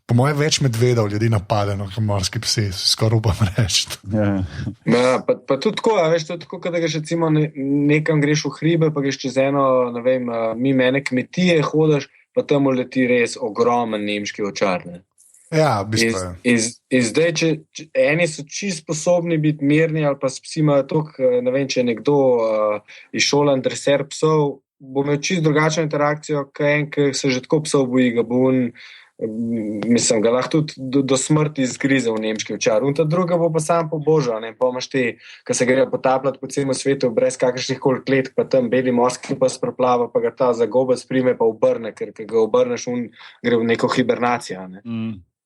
Speaker 2: po mojem, več medvedov ljudi napadeno, kot morski psi, skoraj upam reči.
Speaker 3: Pa tudi tako, veš, to je tako, da greš recimo nekam greš v hribe, pa greš čez eno, ne vem, mimo ene kmetije hodiš, pa tam leti res ogromen nemški ovčar. Ne?
Speaker 2: Ja, v bistvu je.
Speaker 3: In zdaj, če eni so čisto sposobni biti mirni, ali pa s psi imajo toliko, ne vem, če je nekdo izšolan dreser psov, bo imel čisto drugačno interakcijo, kot en, ki se že tako psov boji, ga bo mislim, ga lahko tudi do smrti zgrize v nemški ovčar. In ta druga bo pa sam pobožal, ne, pa imaš te, ki se grejo potapljati po celem svetu, brez kakršnih koli kletk, pa tam beli morski pes preplava, pa ga ta za gobec prime, pa obrne, ker ga obrneš, gre v neko hibernacijo, ne.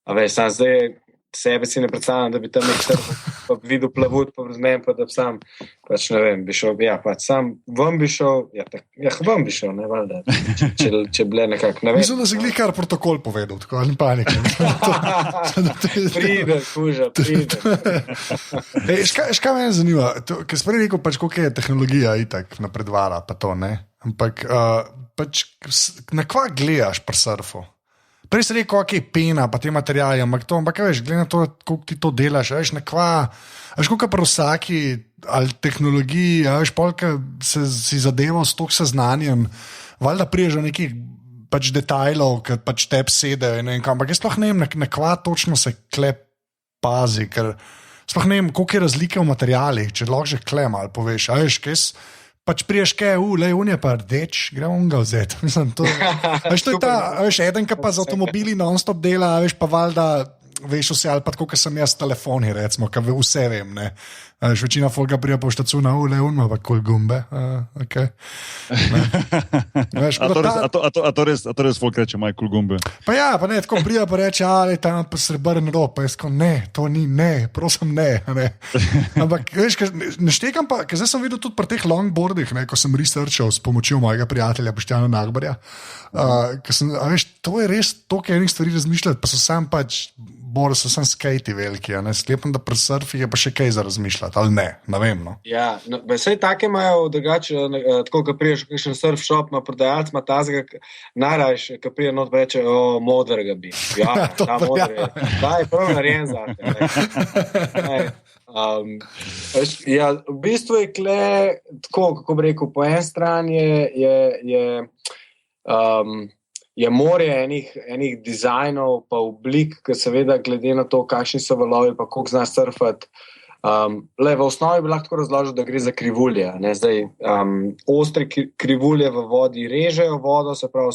Speaker 3: A veš, sam zdaj sebe si ne predstavljam, da bi tam nek surfer pa videl plavut, pa vzmem, pa da bi sam, pač ne vem, bi šel, pač sam vam bi šel, vam bi šel, ne, valjda, če bile nekako, ne vem.
Speaker 2: Mislim, da si glih kar protokol povedal, tako, ali panik.
Speaker 3: Pride, kuža, pride.
Speaker 2: Škaj me zanima, ker sem prej rekel, pač koliko je tehnologija itak napredvala, pa to, ne, ampak pač na kva gledaš pri surfu? Prej si rekel, ok, pena, pa te materijale, ampak veš, glede na to, koliko ti to delaš, veš, veš, koliko pri vsaki ali tehnologiji, veš, polka si zadeval s toliko seznanjem, valjda priješ do nekih pač detajlov, ki pač teb sedejo in nekaj, ampak jaz sploh ne vem, na kva točno se klep pazi, ker sploh ne vem, koliko je razlike v materijalih, če lahko že klem ali poveš, veš, kaj pač priješ kaj, on je pa rdeč, gremo ga vzeti. Mislim, to je ta, veš, eden, ki pa z avtomobili non-stop dela, veš, pa valjda veš vse, ali pa tako, kot sem jaz s telefoni, recimo, ki vse vem, ne. Večina folga prija po štacu na ule, unma pa kol gumbe. Okay. Veš,
Speaker 1: a to res folk reče, maj kul gumbe?
Speaker 2: Pa ja, pa ne, tako prija pa reče, ali tam pa srebrn rob, pa jaz ko, ne, to ni, ne, prosim, ne. Ampak, veš, ne štekam pa, ker zdaj sem videl tudi pri teh longboardih, ne, ko sem researchal s pomočjo mojega prijatelja Boštjana Nagbarja, veš, to je res toliko enih stvari razmišljati, pa so sam pač, so sam skejti veliki, ne, sklepam, da pri surfih je pa še kaj za razmišljati, ali ne vem, no.
Speaker 3: Ja, no, vsej take imajo drugače, tako, ko priješ v kakšen surf shop, ima prodajalc, ima tazga, najrajš, ko prije not reče, modrega bi. Ja, ta modre, ta je prav narejen zate. Ja, v bistvu je kle, tako, kako bi rekel, po en strani je morje enih dizajnov pa oblik, ki seveda glede na to, kakšni so valovi pa koliko zna surfati. V osnovi bi lahko razložil, da gre za krivulje. Ne? Zdaj, ostre krivulje v vodi režejo vodo, se pravi,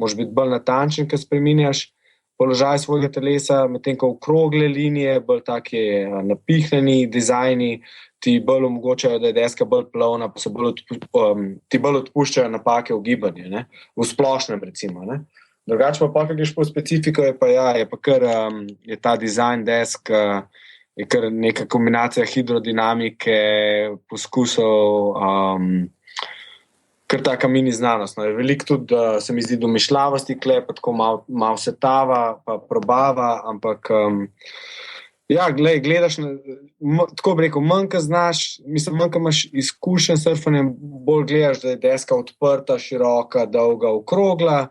Speaker 3: moraš biti bolj natančen, ko spreminjaš položaj svojega telesa, medtem ko okrogle linije, bolj taki napihnjeni dizajni, ti bolj omogočajo, da je deska bolj plovna, pa ti bolj odpuščajo napake v gibanju, ne? V splošnem recimo. Ne? Drugače pa greš po specifiko, je pa kar je ta dizajn desk, je kar neka kombinacija hidrodinamike, poskusov, kar taka mini znanost. No? Je veliko tudi, se mi zdi, domišljavosti, pa tako malo se tava, pa probava, ampak ja, gledaš, tako bi rekel, manj, ko znaš, mislim, manj, ko imaš izkušen surfanjem, bolj gledaš, da je deska odprta, široka, dolga, okrogla,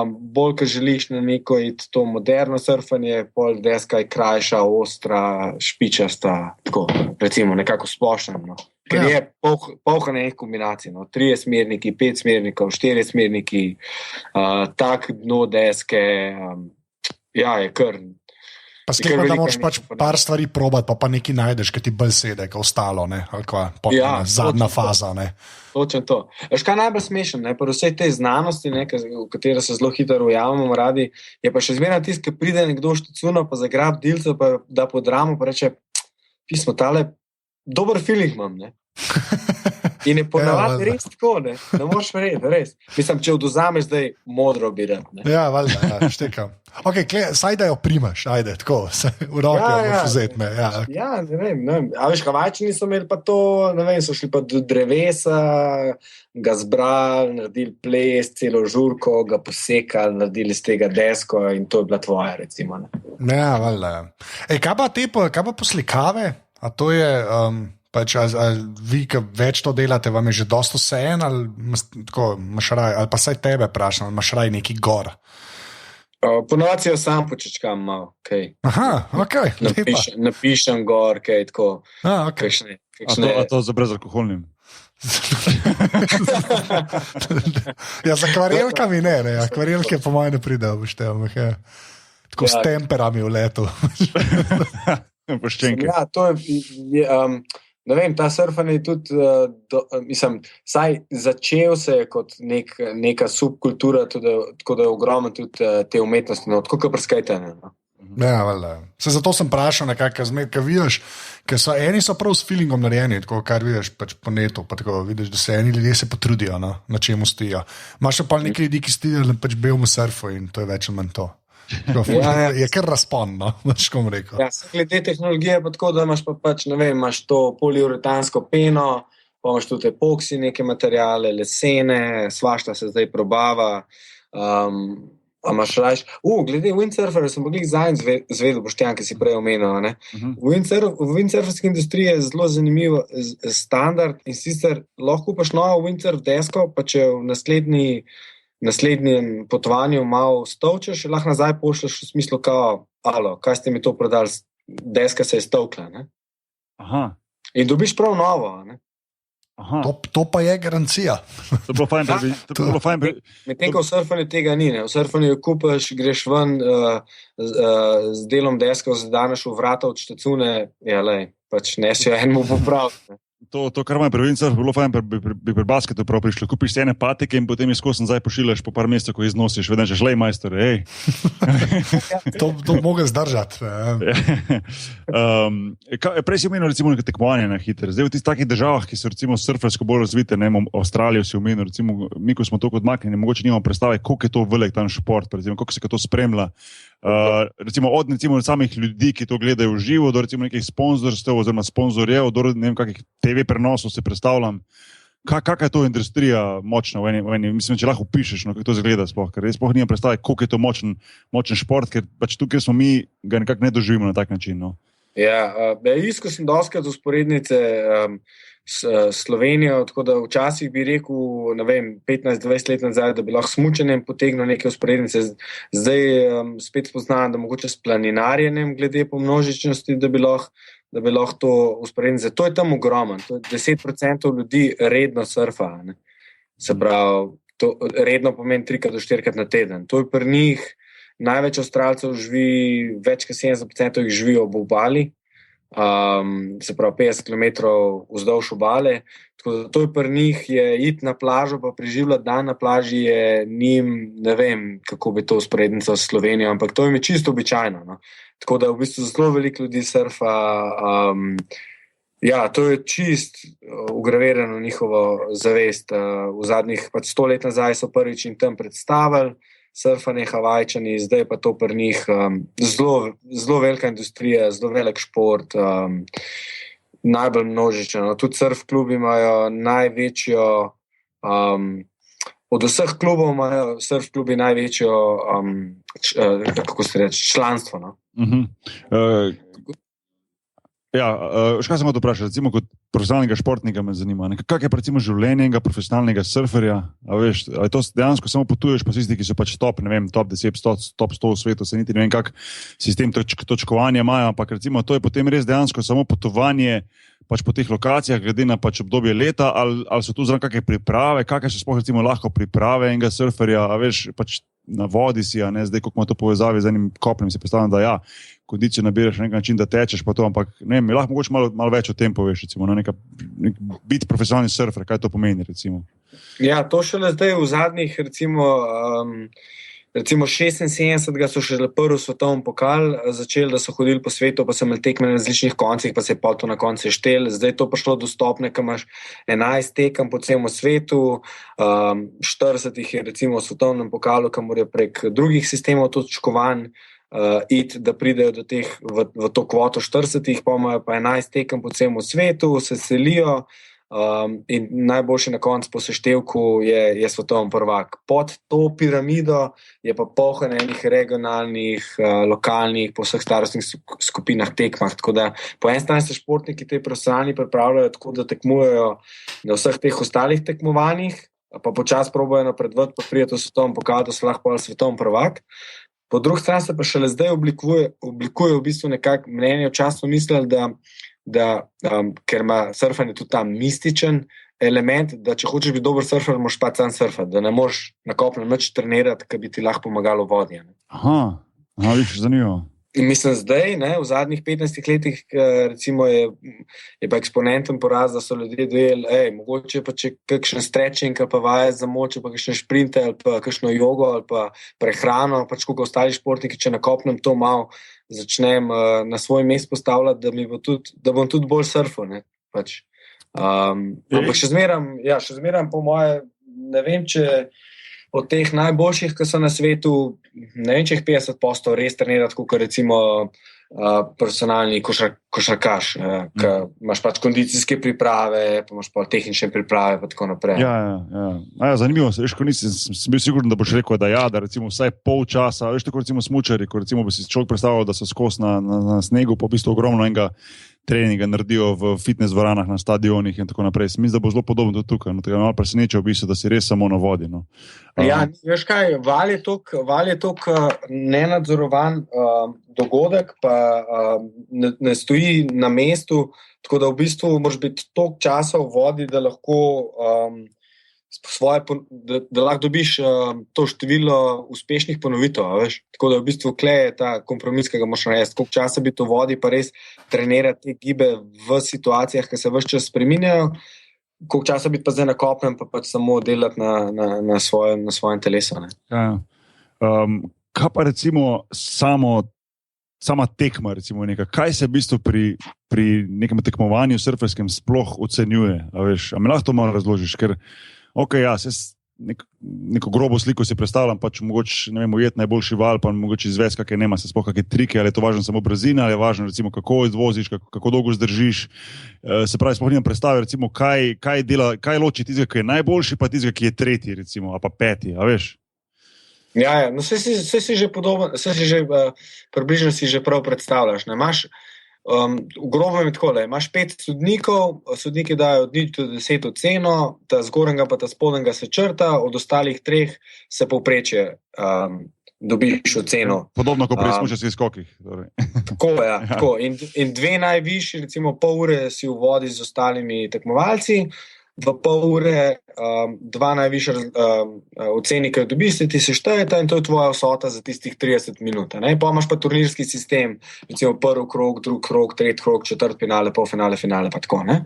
Speaker 3: bolj, ko želiš na neko iti to moderno surfanje, pol deska je krajša, ostra, špičasta, tako, recimo, nekako splošno, no. Ker je polha na enih kombinacij, no. 3 smerniki, 5 smernikov, 4 smerniki, tak dno deske, ja, je kar.
Speaker 2: Pa sklepam, da moraš pač par stvari probati, pa nekaj najdeš, ki ti bolj sede, kot ostalo, ne, ali kva, zadnja faza, ne.
Speaker 3: Točno to. Veš, kaj najbolj smešen, ne, pa vse te znanosti, ne, v katere se zelo hitro ujamemo radi, je pa še zmeraj tisti, ki pride nekdo štacuno, pa zagrab dilce, pa da pod ramo, pa reče, pismo, tale, dober feeling imam, ne. In je ponavadi res tako, ne moraš verjeti, res. Mislim, če odvzameš zdaj modro bi rad, ne.
Speaker 2: Ja, valjda, štekam. Ok, saj da jo primaš, ajde, tako, v roke moraš vzeti, ne.
Speaker 3: Ja, ne vem. A veš, Havajčani so imeli pa to, ne vem, so šli pa do drevesa, ga zbrali, naredili ples, celo žurko, ga posekali, naredili z tega desko in to je bila tvoja, recimo, ne.
Speaker 2: Ja, valjda. Kaj pa poslikave? A to je... Pač, vi, ki več to delate, vam je že dosto vseeno, ali pa saj tebe vprašam, ali imaš raj neki gor?
Speaker 3: Ponovadi jo sam počečkam malo, kaj.
Speaker 2: Aha, ok.
Speaker 3: Napišem gor, kaj tako.
Speaker 2: Ok.
Speaker 1: A to za brezalkoholnim?
Speaker 2: Ja, z akvarelkami ne, akvarelke po moje ne pridejo, poštevamo, tako s temperami v letu.
Speaker 1: Poščenke.
Speaker 3: Ja, to je ne vem, ta surfanje je tudi, mislim, saj začel se je kot neka subkultura, tako da je ogromno tudi te umetnosti, no, tako kot pri skejtanju. No.
Speaker 2: Ja, valjda. Zato sem vprašal nekako, kaj vidiš, ker eni so prav s feelingom narejeni, tako kar vidiš pač po netu, pa tako vidiš, da se eni ljudje se potrudijo, no, na čemu stojijo. Imaš pa nekaj ljudi, ki stojijo na pač belemu surfu in to je več ali manj to. Je kar razpon, no, boš kom rekel.
Speaker 3: Ja, glede tehnologije pa tako, da imaš pa pač, ne vem, imaš to poliuretansko peno, pa imaš tudi epoksi, neke materiale, lesene, svašta se zdaj probava, imaš rajš. Glede windsurferja sem boglik zanj zvedel, Boštjan, ki si prej omenil, ne. V windsurferski industriji je zelo zanimiv standard in sicer lahko kupaš novo windsurf desko, pa če v naslednjem potovanju malo stovčeš, lahko nazaj pošleš v smislu kao, kaj ste mi to prodali, deska se je stovkla, ne?
Speaker 1: Aha.
Speaker 3: In dobiš prav novo, ne?
Speaker 2: Aha. To pa je garancija.
Speaker 1: To bilo fajn.
Speaker 3: Medtem ko v surfanju tega ni, ne? V surfanju kupaš, greš ven z delom deska, zadaneš v vrata od štacune, pač nesijo enemu popraviti.
Speaker 1: To, kar ima previn surf, bilo fajn, bi pri basketu prav prišlo. Kupiš si ene patike in potem izkosen zdaj pošiljaš po par mesecev, ko iznosiš, vedno že šlej majster, hej.
Speaker 2: To mogo zdržati.
Speaker 1: Prej si omenil recimo nekaj tekmovanja na hitro. Zdaj v tistih takih državah, ki so recimo surfersko bolj razvite, ne vem, Avstralijo si omenil, recimo mi, ko smo toliko odmaknjeni, mogoče nimamo predstave, koliko je to velik tam šport, recimo, koliko se to spremlja. Recimo od samih ljudi, ki to gledajo v živo, do recimo nekih sponzorstev oziroma sponzorjev, do ne vem kakih TV prenosov se predstavljam. Kakšna je to industrija močna v eni? Mislim, če lahko pišeš, no, kako to izgleda sploh, ker res sploh nimam predstave, koliko je to močen šport, ker pač tukaj smo mi ga nekako ne doživimo na tak način. No.
Speaker 3: Ja, iskal sem doskrat usporednice s Slovenijo, tako da včasih bi rekel, ne vem, 15-20 let nazaj, da bi lahko smučanjem potegnil neke usporednice. Zdaj spet spoznam, da mogoče s planinarjenjem glede po množičnosti, da bi lahko to usporednice. To je tam ogromno. 10% ljudi redno surfa. Ne? Se pravi, to redno pomeni 3 do 4 na teden. To je pri njih. Največ Avstralcev živi, več kot 70% jih živi ob obali, se pravi 50 km vzdolž obale. Tako da to je pri njih, je iti na plažo pa preživljati dan na plaži je njim, ne vem, kako bi to usporednico s Slovenijo, ampak to jim je čisto običajno. No? Tako da v bistvu zelo veliko ljudi surfa. Ja, to je čist ugravirano njihovo zavest. V zadnjih 100 let nazaj so prvič in tam predstavili surfanje Havajčani, zdaj pa to pri njih zelo velika industrija, zelo velik šport, najbolj množičen. Tudi surf klubi imajo največjo, od vseh klubov imajo surf klubi največjo, kako se reče, članstvo. No?
Speaker 1: Kaj sem hotel vprašati, recimo kot profesionalnega športnika me zanima, kak je recimo življenje enega profesionalnega surferja, ali to dejansko samo potuješ pa tisti, ki so pač top 10, top 100 v svetu, se niti ne vem kak sistem točkovanja imajo, ampak recimo to je potem res dejansko samo potovanje pač po teh lokacijah, glede na pač obdobje leta, ali so tu zraven kakšne priprave, kakšne so sploh recimo lahko priprave enega surferja, pač na vodi si, a ne, zdaj, kako ima to povezavi z enim kopnem, si predstavljam, da kondicijo nabiraš na nek način, da tečeš pa to, ampak ne vem, lahko mogoče malo več o tem poveš, recimo, biti profesionalni surfer, kaj to pomeni, recimo.
Speaker 3: Ja, to šele zdaj v zadnjih, recimo 76 so šele prvi svetovni pokal začeli, da so hodili po svetu, pa so imeli tekme na različnih koncih, pa se je to na koncu štel. Zdaj to prišlo dostopne, ko imaš 11 tekem po celem svetu, 40 jih je recimo v svetovnem pokalu, kamor je prek drugih sistemov točkovanj iti, da pridejo do teh v to kvoto 40, pa imajo pa 11 tekem po celem svetu, se selijo. In najboljši na koncu po seštevku je svetovni prvak. Pod to piramido je pa poln enih regionalnih, lokalnih, po vseh starostnih skupinah tekmah. Tako da po eni strani se športniki te profesionalni pripravljajo tako, da tekmujejo na vseh teh ostalih tekmovanjih, pa počasi probajo napredovati, pa prijeti v svetovni pokal, da so lahko svetovni prvak. Po drugi strani se pa šele zdaj oblikuje v bistvu nekako mnenje, včasih smo mislili, ker ima surfanje tudi ta mističen element, da če hočeš biti dober surfer, moraš pa sam surfati, da ne moreš na kopnem nič trenirati, ki bi ti lahko pomagalo v vodi.
Speaker 1: Aha, viš, zanimivo.
Speaker 3: In mislim zdaj, v zadnjih 15 letih, recimo je pa eksponenten poraz, da so ljudje dojeli, mogoče pa če kakšen stretching ali pa vaje za moč, ali pa kakšne šprinte ali pa kakšno jogo ali pa prehrano, pač kot ostali športniki, če na kopnem to malo začnem na svoj mest postavljati, da bom tudi bolj surfal. Pač. Ampak še zmeram po moje, ne vem, če od teh najboljših, ki so na svetu, ne vem, če jih 50% res trenirati, kot recimo profesionalni košarkaš, ki imaš pač kondicijske priprave, pa imaš pa tehnične priprave, pa tako naprej.
Speaker 1: Ja, zanimivo se, veš, ko sem bil siguren, da boš rekel, da recimo vsaj pol časa, veš, tako recimo smučari, ko recimo bi si človek predstavljal, da so skos na snegu, pa v bistvu ogromno enega treninga naredijo v fitness dvoranah, na stadionih in tako naprej. Mislim, da bo zelo podobno tudi tukaj. Tega malo preseneča v bistvu, da si res samo na vodi. No.
Speaker 3: Ja, veš kaj, val je tok nenadzorovan dogodek, pa ne stoji na mestu, tako da v bistvu moraš biti toliko časa v vodi, da lahko da lahko dobiš to število uspešnih ponovitev, veš? Tako da v bistvu kleje ta kompromis, ki ga moraš narediti, koliko časa biti v vodi, pa res trenirati te gibe v situacijah, ki se ves čas spreminjajo, koliko časa biti pa zdaj na kopnem, pa pač samo delati na svojem telesu. Ne?
Speaker 1: Ja. Kaj pa recimo sama tekma, recimo kaj se v bistvu pri nekem tekmovanju surferskem sploh ocenjuje? A mi lahko to malo razložiš? Ker, neko grobo sliko si predstavljam, pač mogoče, ne vem, ujeti najboljši val, pa mogoče izvesti se sploh kakšne trike, ali je to važno samo brzina, ali je važno recimo kako izvoziš, kako dolgo zdržiš. Se pravi, sploh nimam predstave, recimo, kaj loči tistega, ki je najboljši, pa tistega, ki je tretji, recimo, a pa peti, a veš?
Speaker 3: Ja, no vse si že podoben, približno si že prav predstavljaš. Ne? Imaš, v grobem je tako, imaš 5 sodnikov, sodniki dajo od 0 do 10 oceno, ta zgornjega pa ta spodnjega se črta, od ostalih 3 se povprečje dobiš oceno.
Speaker 1: Podobno kot pri smučarskih skokih.
Speaker 3: Tako, ja. Tako. In 2 najvišji, recimo pol ure si v vodi z ostalimi tekmovalci, v pol ure 2 najvišja oceni, ki jo dobiš, ti se štejeta in to je tvoja vsota za tistih 30 minut. Pa imaš pa turnirski sistem, recimo prvi krog, drugi krog, tretji krog, četrt finale, polfinale, finale, pa tako. Ne?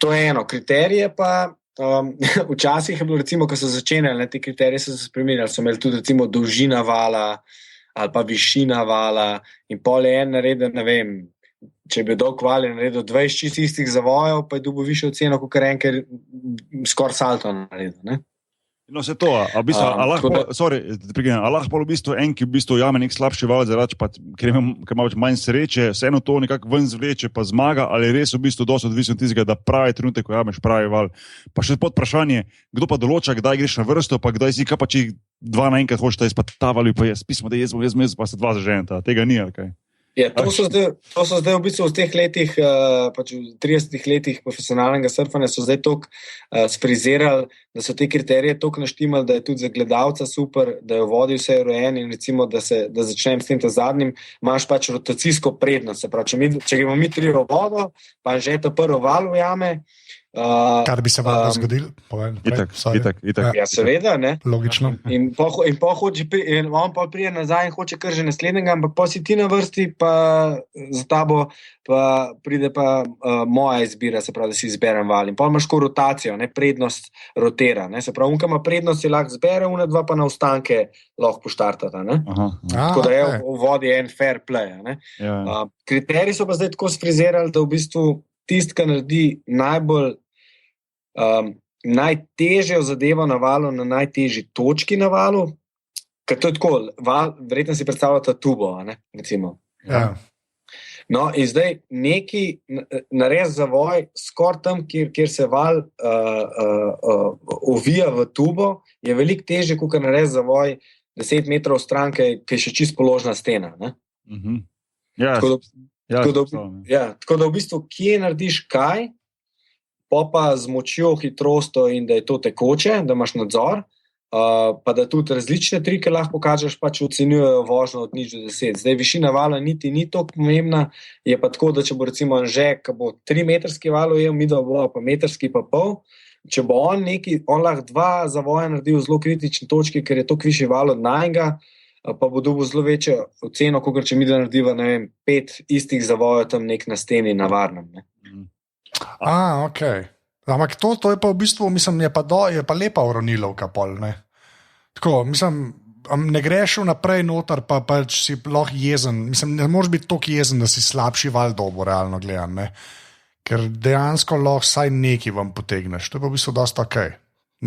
Speaker 3: To je eno. Kriterije pa včasih je bilo, recimo, ko so začenjali, te kriterije so se spremenili, so imeli tudi recimo dolžina vala ali pa višina vala in pol je en nareden, ne vem, če bi dolg val naredil 20 čist istih zavojev, pa je dobil višjo oceno, kot en, ker skoraj salto naredil. Ne?
Speaker 1: No, se to, a lahko v bistvu en, ki v bistvu jame nek slabši val, zaradi, ker ima manj sreče, vseeno to nekako ven zvleče, pa zmaga, ali res v bistvu dosti odvisno tistega, da pravi trenutek, ko jameš pravi val. Pa še pod vprašanje, kdo pa določa, kdaj greš na vrsto, pa kdaj si, kaj pa če 2 naenkrat hočeš ta vali, pa jaz pismo, da jaz pa se 2 zaženeta. Tega ni, ali kaj?
Speaker 3: Ja, to so zdaj v bistvu v teh letih, pač v 30 letih profesionalnega surfanja so zdaj toliko sfrizirali, da so te kriterije toliko naštimali, da je tudi za gledalca super, da je v vodi vse urejen in recimo, da začnem s tem zadnjim, imaš pač rotacijsko prednost. Se pravi, če gremo mi 3 v vodo, pa že to prvo val ujame.
Speaker 2: Kar bi se vam zgodilo?
Speaker 1: Itak.
Speaker 3: Ja, seveda, ne.
Speaker 2: Logično.
Speaker 3: In on pa prije nazaj in hoče kar že naslednjega, ampak pa si ti na vrsti, pa za tabo pa pride pa moja izbira, se pravi, da si izberem val. In pa imaš ko rotacijo, ne, prednost rotera. Ne. Se pravi, unka ima prednost, si lahko zbere, una 2 pa na ostanke lahko poštartata. Tako da je v vodi en fair play. Ne. Kriteriji so pa zdaj tako sfrizirali, da v bistvu tisti, ki naredi najtežjo zadevo na valu, na najtežji točki na valu, ker to je tako, verjetno si predstavljate tubo, ne, recimo.
Speaker 2: Ja.
Speaker 3: No, in zdaj neki narez zavoj skoraj tam, kjer se val ovija v tubo, je veliko težje, kot narez zavoj 10 metrov stranke, ki je še čisto položna stena. Ne? Tako da v bistvu, kje narediš kaj, pa z močjo, hitrostjo in da je to tekoče, da imaš nadzor, pa da tudi različne trike lahko pokažeš, pač ocenjujejo vožnjo od 0 do 10. Zdaj, višina vala niti ni tako pomembna, je pa tako, da če bo recimo Anže, ki bo 3-metrski val ujel, midva bo pa metrski pa pol, če bo on lahko 2 zavoja naredil v zelo kritični točki, ker je to višji val od najnega, pa bo dobil zelo večjo oceno, kot če mi da narediva, ne vem, 5 istih zavojev tam nek na steni na varnem. Ne?
Speaker 2: Ok. Ampak to je pa v bistvu, mislim, je pa lepa uronilovka pol, ne? Tako, mislim, ne greš naprej noter, pa pač si lahko jezen. Mislim, ne moreš biti toliko jezen, da si slabši val dobo, realno gledam, ne? Ker dejansko lahko vsaj neki vam potegneš. To je pa v bistvu dosta ok.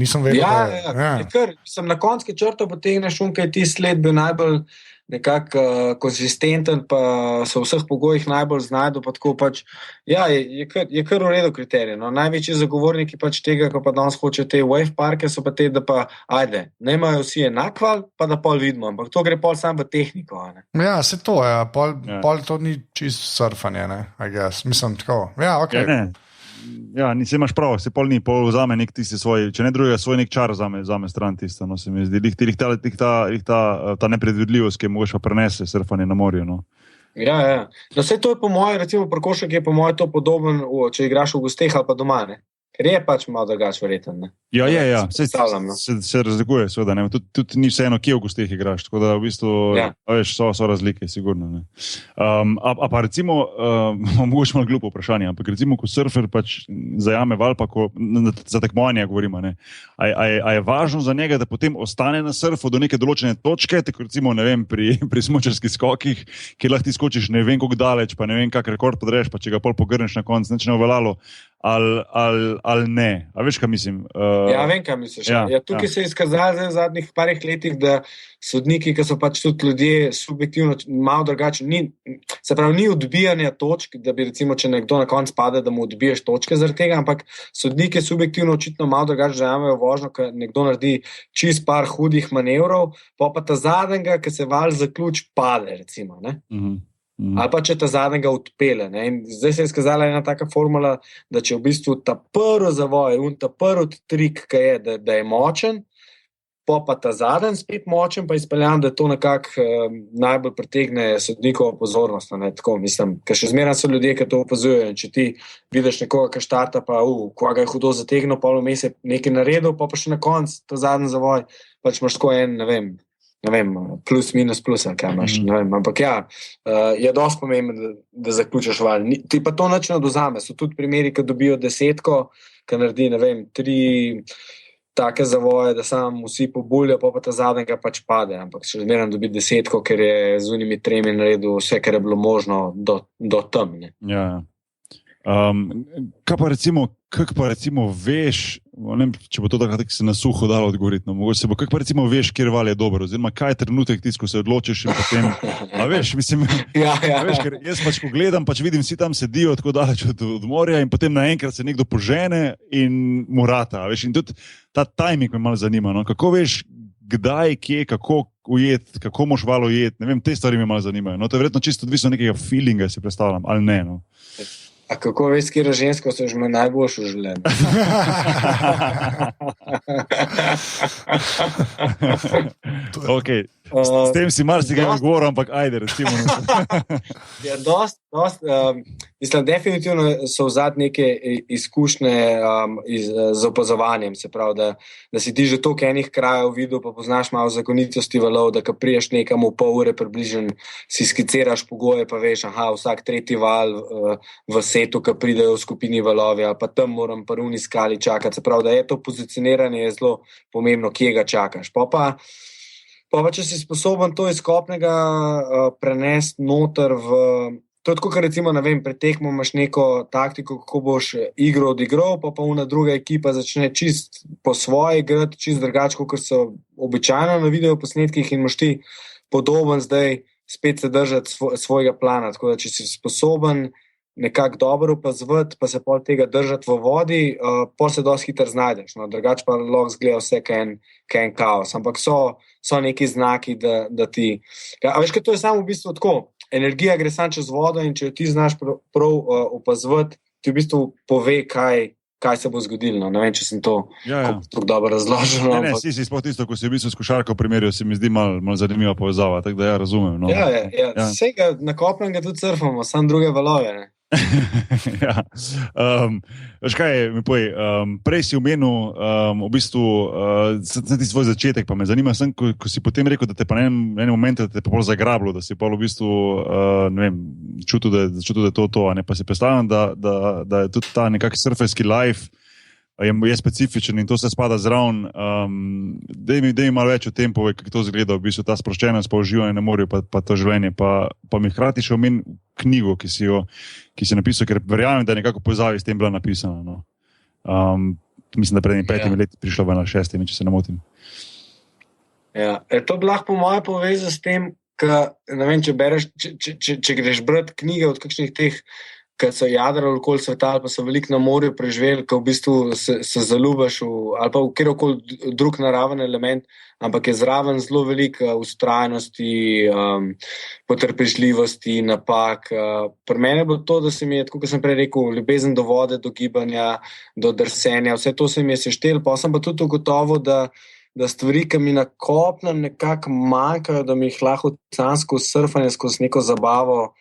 Speaker 2: Nisem vedel,
Speaker 3: na konski črto potegneš kaj ti sled bil najbolj nekako konsistenten, pa so v vseh pogojih najbolj znajdu, pa tako pač, ja, je kar v redu kriterij. No. Največji zagovorniki pač tega, ko pa danes hoče te wave parke, so pa te, da pa, ajde, ne imajo vsi enak val, pa da pol vidimo, ampak to gre pol sam v tehniko. Ne.
Speaker 2: Ja, se to je, pol to ni čisto surfanje, ne, I guess, mislim tako, ja, ok.
Speaker 1: Ja, se imaš prav, se pol ni, pol vzame nek tisti svoj, če ne drugega, svoj nek čar vzame stran tisto, no, se mi zdi. Ta nepredvidljivost, ki je mogoče pa prenese surfanje na morju, no.
Speaker 3: Ja. No, vse to je po moje, recimo pri košarki je po moje to podoben, če igraš v gosteh ali pa doma, ne. ker je pač malo drugače verjeten.
Speaker 1: Ja. Se razlikuje, seveda. Tudi ni vseeno, kje v gostih igraš. Tako da v bistvu veš, so razlike, sigurno. Ne. Pa recimo, mogoče malo glupo vprašanje, ampak recimo, ko surfer pač zajame val, pa ko za tekmovanje govorimo, a je važno za njega, da potem ostane na surfu do neke določene točke, tako recimo, ne vem, pri smučarskih skokih, kjer lahko ti skočiš ne vem koliko daleč, pa ne vem kak rekord podreš, pa če ga pol pogrneš na konc, neč ne uveljalo, ali ne. A veš, kaj mislim?
Speaker 3: Ja, vem, kaj misliš. Tukaj se je izkazalo v zadnjih parih letih, da sodniki, ki so pač tudi ljudje subjektivno malo drugačni, se pravi, ni odbijanja točk, da bi recimo, če nekdo na konc pade, da mu odbiješ točke zaradi tega, ampak sodniki subjektivno očitno malo drugače zajamejo vožnjo, ker nekdo naredi čist par hudih manevrov, pa ta zadnjega, ki se val zaključ, pade, recimo, ne? Ali pa če ta zadnjega odpele. Ne? In zdaj se je izkazala ena taka formula, da če v bistvu ta prvi zavoj, ta prvi trik, ki je, da je močen, pa ta zadnji spet močen, pa izpeljan, da to nekako najbolj pritegne sodnikovo pozornost. Ne? Tako mislim, ker še zmeraj so ljudje, ki to opazujejo. In če ti vidiš nekoga, ki štarta, pa koga je hudo zategnil, pol vmes je nekaj naredil, pa še na konc ta zadnji zavoj, pač imaš tako en, ne vem, plus, minus, ali kaj imaš, ne vem, ampak je dosti pomembno, da zaključaš val. Ti pa to nič ne odvzame. So tudi primeri, ki dobijo 10, ki naredi, ne vem, 3 take zavoje, da sam vsi pobuljajo, pa ta zadnjega pač pade, ampak še zmeraj dobi 10, ker je z unimi 3 naredil vse, kar je bilo možno do tam. Ne?
Speaker 1: Ja. Kaj pa recimo veš, ne vem, če bo to tako se na suho dalo odgovoriti, no, mogoče se bo, kako pa recimo veš, kjer val je dober, oziroma kaj je trenutek tisto, ko se odločiš in potem, veš, mislim, veš, ker jaz pač ko gledam, pač vidim, vsi tam sedijo tako daleč od morja in potem naenkrat se nekdo požene in mu rata, veš, in tudi ta timing me malo zanima, no, kako veš, kdaj, kje, kako ujeti, kako moš val ujeti, ne vem, te stvari me malo zanimajo, no, to je verjetno čisto odvisno nekega feelinga, si predstavljam, ali ne, no.
Speaker 3: A kako veš, kjera žensko so že najboljšo življenje?
Speaker 1: Okay. S tem si marsikaj govoril, ampak ajde, recimo.
Speaker 3: Mislim, definitivno so vzad neke izkušnje z opazovanjem, se pravi, da si ti že toliko enih krajev videl, pa poznaš malo zakonitosti valov, da ko priješ nekam v pol ure približen, si skiciraš pogoje, pa veš, vsak tretji val v setu, ko pridejo v skupini valovi, ali pa tam moram paruni skali čakati, se pravi, da je to pozicioniranje je zelo pomembno, kje ga čakaš. Pa če si sposoben to iz kopnega prenesti noter v... To je tako, ker recimo, ne vem, pred tekmo imaš neko taktiko, kako boš igro odigral, pa ona druga ekipa začne čist po svoje igrati, čist drugače, kot so običajno na videoposnetkih in imaš ti podoben zdaj spet se držati svojega plana. Tako da, če si sposoben nekako dobro opazovati, pa se pol tega držati v vodi, pol se dosti hitro znajdeš. No? Drugače pa lahko zgleda vse kaj en kaos. Ampak so neki znaki, da ti... Ja, a veš, kaj to je samo v bistvu tako. Energija gre samo čez vodo in če jo ti znaš prav opazovati, ti v bistvu pove, kaj se bo zgodilo. Ne vem, če sem to tako dobro razložil.
Speaker 1: Ne, si sploh tisto, ko si v bistvu s košarko primerjal, se mi zdi malo zanimiva povezava, tako da razumem. No.
Speaker 3: Ja. Vsega na kopnem ga tudi surfamo, samo druge valove, ne.
Speaker 1: Ja. Veš kaj, mi povej, prej si omenil v bistvu ti svoj začetek, pa me zanima sem, ko si potem rekel, da te pa na enem momentu, da te pa bolj zagrablo, da si pa v bistvu ne vem, čutil, da je to, ne, pa si predstavljam, da je tudi ta nekak surferski life je specifičen in to se spada zraven. Daj mi malo več o tem povej, kako to izgleda, v bistvu ta sproščenost, pa uživanje na morju, pa to življenje, pa mi hkrati še omen knjigo, ki si napisal, ker verjamem, da je nekako povezavi s tem bila napisana. No. Mislim, da pred 5 leti prišla v na 6, če se ne motim.
Speaker 3: Ja, to bi lahko po moje povezal s tem, ne vem, če bereš, če greš brati knjige od kakšnih teh, ki so jadrali okoli sveta, ali pa so veliko na morju preživeli, ki v bistvu se zaljubiš ali pa v kjerkoli drug naraven element, ampak je zraven zelo veliko vztrajnosti, potrpežljivosti, napak. Pri meni je bilo to, da se mi je, tako kot sem prej rekel, ljubezen do vode, do gibanja, do drsenja, vse to se mi je seštelo, pa sem pa tudi ugotovil, da stvari, ki mi na kopnem nekako manjkajo, da mi jih lahko oceansko surfanje skozi neko zabavo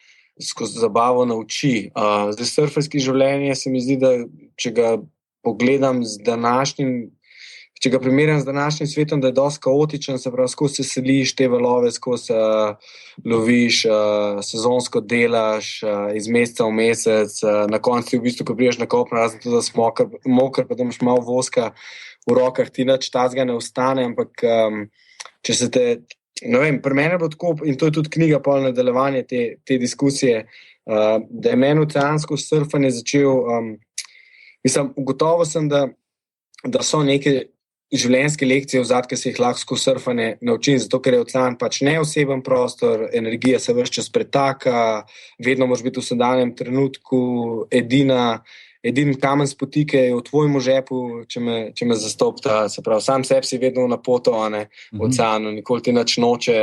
Speaker 3: nauči. Zdaj, surferski življenje se mi zdi, da če ga pogledam z današnjim, če ga primerjam z današnjim svetom, da je dosti kaotičen, se pravi, skozi se seliš te valove, skozi loviš, sezonsko delaš, iz meseca v mesec, na koncu v bistvu, ko priješ na kopno, razen to, da si moker, pa da imaš malo voska v rokah, ti nič tazga ne ostane, ampak če se te, ne vem, pri mene bo tako, in to je tudi knjiga pol nadaljevanje te diskusije, da je meni oceansko surfanje začel, mislim, ugotovil sem, da so neke življenjske lekcije vzad, ki se jih lahko skozi surfanje naučim, zato ker je ocean pač neoseben prostor, energija se ves čas pretaka, vedno moraš biti v sedanjem trenutku, edin kamen spotike je v tvojem žepu, če me zastopta, se pravi, sam sebi si vedno na poto, v oceanu, nikoli ti nič noče.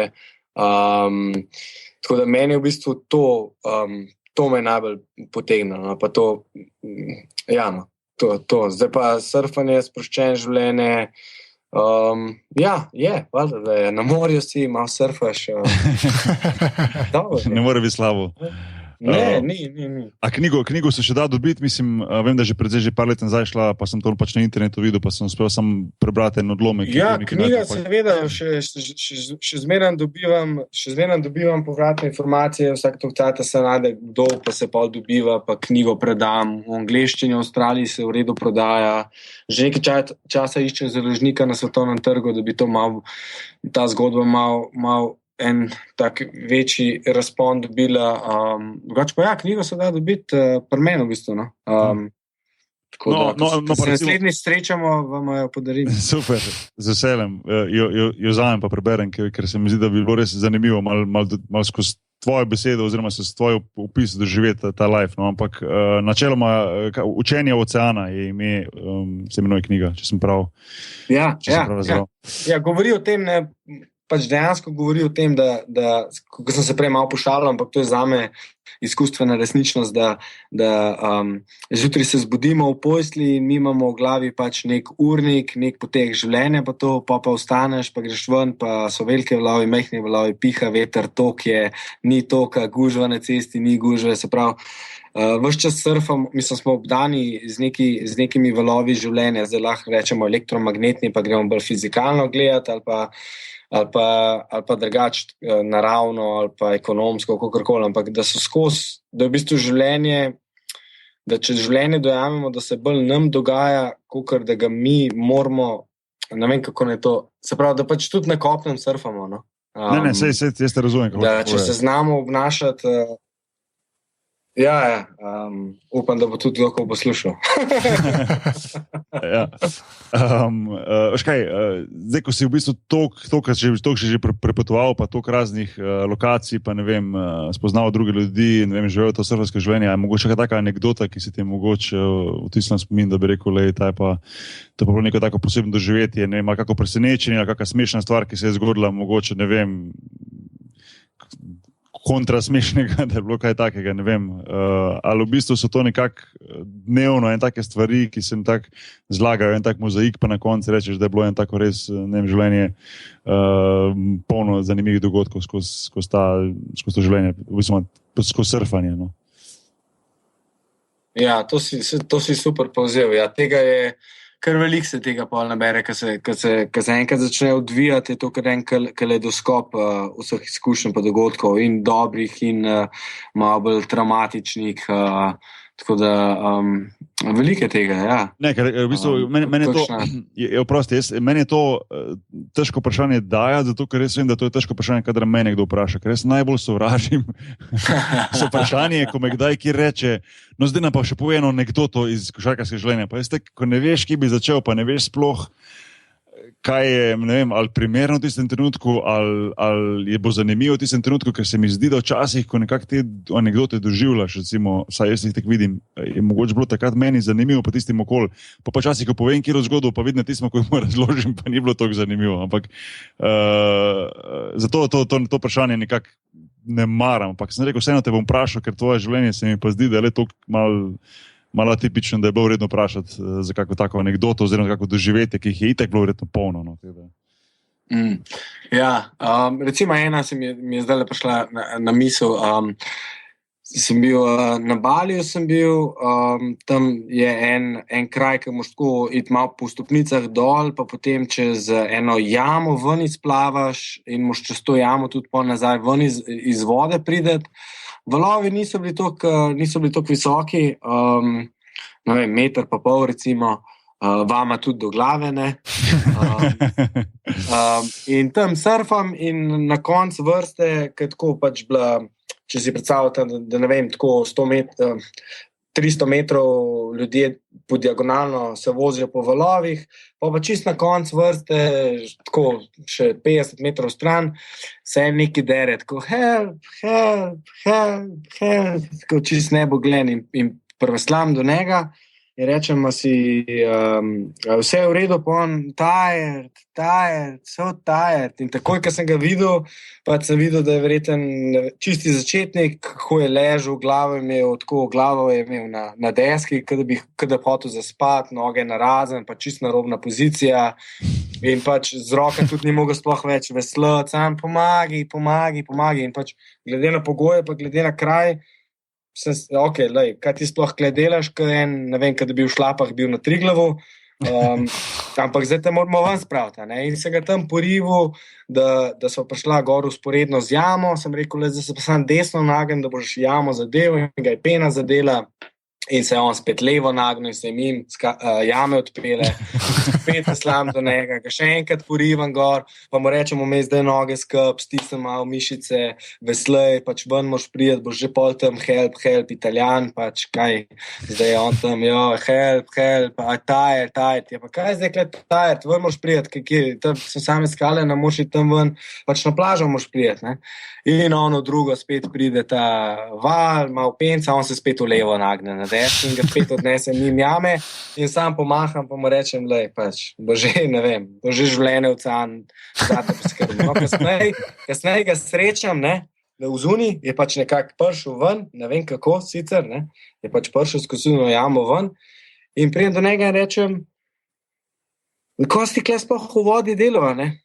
Speaker 3: Tako da meni je v bistvu to me najbolj potegnilo, pa to, ja, no. To. Zdaj pa surfanje, sproščeno življenje. Valjda, da je na morju si, malo surfaš.
Speaker 1: Ne more biti slabo.
Speaker 3: Ne, ni.
Speaker 1: A knjigo se še da dobiti, mislim, vem, da že par let nazaj šla, pa sem to pač na internetu videl, pa sem uspel sam prebrati en odlomek.
Speaker 3: Ja, knjiga seveda, še zmeraj dobivam povratne informacije, vsak tok cajta se najde kdo, pa se pol dobiva, pa knjigo predam. V angleščini v Avstraliji se v redu prodaja. Že nekaj časa iščem založnika na svetovnem trgu, da bi to ta zgodba malo en tak večji razpon dobila. Drugače pa ja, knjigo se da dobiti pri meni v bistvu. Tako da, ko se naslednji srečamo, vam jo podarim.
Speaker 1: Super, z veseljem. Jo vzamem pa preberem, ker se mi zdi, da bi bilo res zanimivo malo skozi tvojo besedo oziroma se s tvoj opis doživeti ta life. No? Ampak načeloma Učenje oceana je ime, se imenuje knjiga, če sem prav.
Speaker 3: Ja, govori o tem, ne, pač dejansko govori o tem, da ko sem se prej malo pošalil, ampak to je zame izkustvena resničnost, da zjutraj se zbudimo v postelji in mi imamo v glavi pač nek urnik, nek potek življenja, pa vstaneš, pa greš ven, pa so velike valovi, mehni valovi, piha veter, tok je, ni toka, gužva na cesti, ni gužve, se pravi, ves čas surfam, mislim, smo obdani z nekimi valovi življenja, zdaj lahko rečemo elektromagnetni, pa gremo bolj fizikalno gledati, ali pa drugač naravno, ali pa ekonomsko, kakorkoli, ampak da so skozi, da je v bistvu življenje, da če življenje dojamemo, da se bolj nam dogaja, kakor da ga mi moramo, ne vem, kako ne to, se pravi, da pač tudi na kopnem surfamo. No?
Speaker 1: Sej te razumem.
Speaker 3: Da, če se znamo obnašati, upam, da bo tudi lahko poslušal.
Speaker 1: Zdaj, ko si v bistvu toliko že prepotoval, pa toliko raznih lokacij, pa ne vem, spoznal druge ljudi, ne vem, živel to surfersko življenje, je mogoče taka anekdota, ki se ti je mogoče vtisnila spomin, da bi rekel, to je bilo neko tako posebno doživetje, ne vem, kako presenečenje, kakšna smešna stvar, ki se je zgodila, mogoče, ne vem, kontra smešnega, da je bilo kaj takega, ne vem. Ali v bistvu so to nekako dnevno en take stvari, ki se tako zlagajo, en tak mozaik, pa na koncu rečeš, da je bilo en tako res, ne vem, življenje polno zanimivih dogodkov skozi to življenje, v bistvu skozi surfanje. No.
Speaker 3: Ja, to si super povzel. Ja, tega je kar veliko se tega pol nabere, ko se enkrat začne odvijati, je to kar en kaleidoskop vseh izkušenj pa dogodkov, in dobrih, in malo bolj traumatičnih, tako da veliko je tega, ja.
Speaker 1: Ne, ker v bistvu meni je to težko vprašanje dajati, zato ker res vem, da to je težko vprašanje, kadar me nekdo vpraša, ker jaz najbolj sovražim so vprašanje, ko me kdaj ki reče, no zdaj nam pa še povej eno anekdoto iz košarkarskega življenja, pa jaz ko ne veš, ki bi začel, pa ne veš sploh, kaj je, ne vem, ali primerno v tistem trenutku, ali je bo zanimivo v tistem trenutku, ker se mi zdi, da včasih, ko nekako te anekdote doživljaš, recimo, saj jaz jih tako vidim, je mogoče bilo takrat meni zanimivo, pa tistim okoli, pa včasih, ko povem, kjer zgodbo, pa vidim tismo, ko jih mu razložim, pa ni bilo toliko zanimivo, ampak zato to vprašanje nekako ne maram, ampak sem rekel, vseeno te bom vprašal, ker tvoje življenje se mi pa zdi, da je le toliko malo atipično, da je bilo vredno vprašati za kako tako anekdoto oziroma kako doživetje, ki jih je itak bilo vredno polno. No,
Speaker 3: recimo ena se mi je zdaj prišla na misel. Sem bil na Baliju, tam je en kraj, ki moraš tako iti malo po stopnicah dol, pa potem čez eno jamo ven izplavaš in moraš čez to jamo tudi pol nazaj ven iz vode prideti. Valovi niso bili toliko visoki, ne vem, 1,5 metra recimo, vama tudi do glave, ne. In tam surfam in na koncu vrste, ker tako pač bila, če si predstavljate, da ne vem, tako 300 metrov ljudje po diagonalno se vozijo po valovih, pa čist na koncu vrste, tako še 50 metrov stran, se neki dere, tako help, tako čist neboglen in prveslam do njega. In rečem, si vse v redu, pa on, tired, so tired. In takoj, ko sem ga videl, pa sem videl, da je verjeten čisti začetnik, kako je ležal, glavo je imel na deski, kada hotel zaspati, noge narazen, pa čist narobna pozicija. In pač z roke tudi ni mogel sploh več veslati, sam pomagi. In pač glede na pogoje, pa glede na kraj, kaj ti sploh delaš, ne vem, kad bi v šlapah bil na Triglavu, ampak zdaj te moramo ven spraviti. In se ga tam porival, da so prišla gor usporedno z jamo, sem rekel, da se pa sam desno nagnem, da boš jamo zadev in ga je pena zadela. In se je on spet levo nagnil in se jim jame odpele, spet slam do njega, ga še enkrat porivam gor, pa mu rečemo, zdaj noge skup, stisnem malo mišice, veslej, pač ven moš prijeti, boš že pol tam, help, Italijan, pač kaj, zdaj je on tam, help, tired, ja pa kaj zdaj tired, ven moš prijeti, tam so same skale, ne moš iti tam ven, pač na plažo moš prijeti, ne. In ono drugo spet pride ta val, malo penca, on se spet v levo nagne na desno in ga spet odnese njim jame in sam pomaham, pa mu rečem, pač, bo že življenje v can, zate poskrbno. Kasneje ga srečam, ne, v zuni je pač nekako prišel ven, ne vem kako sicer, ne, je pač prišel skozi jamo ven in prijem do njega in rečem, ko si tukaj sploh v vodi delal, ne,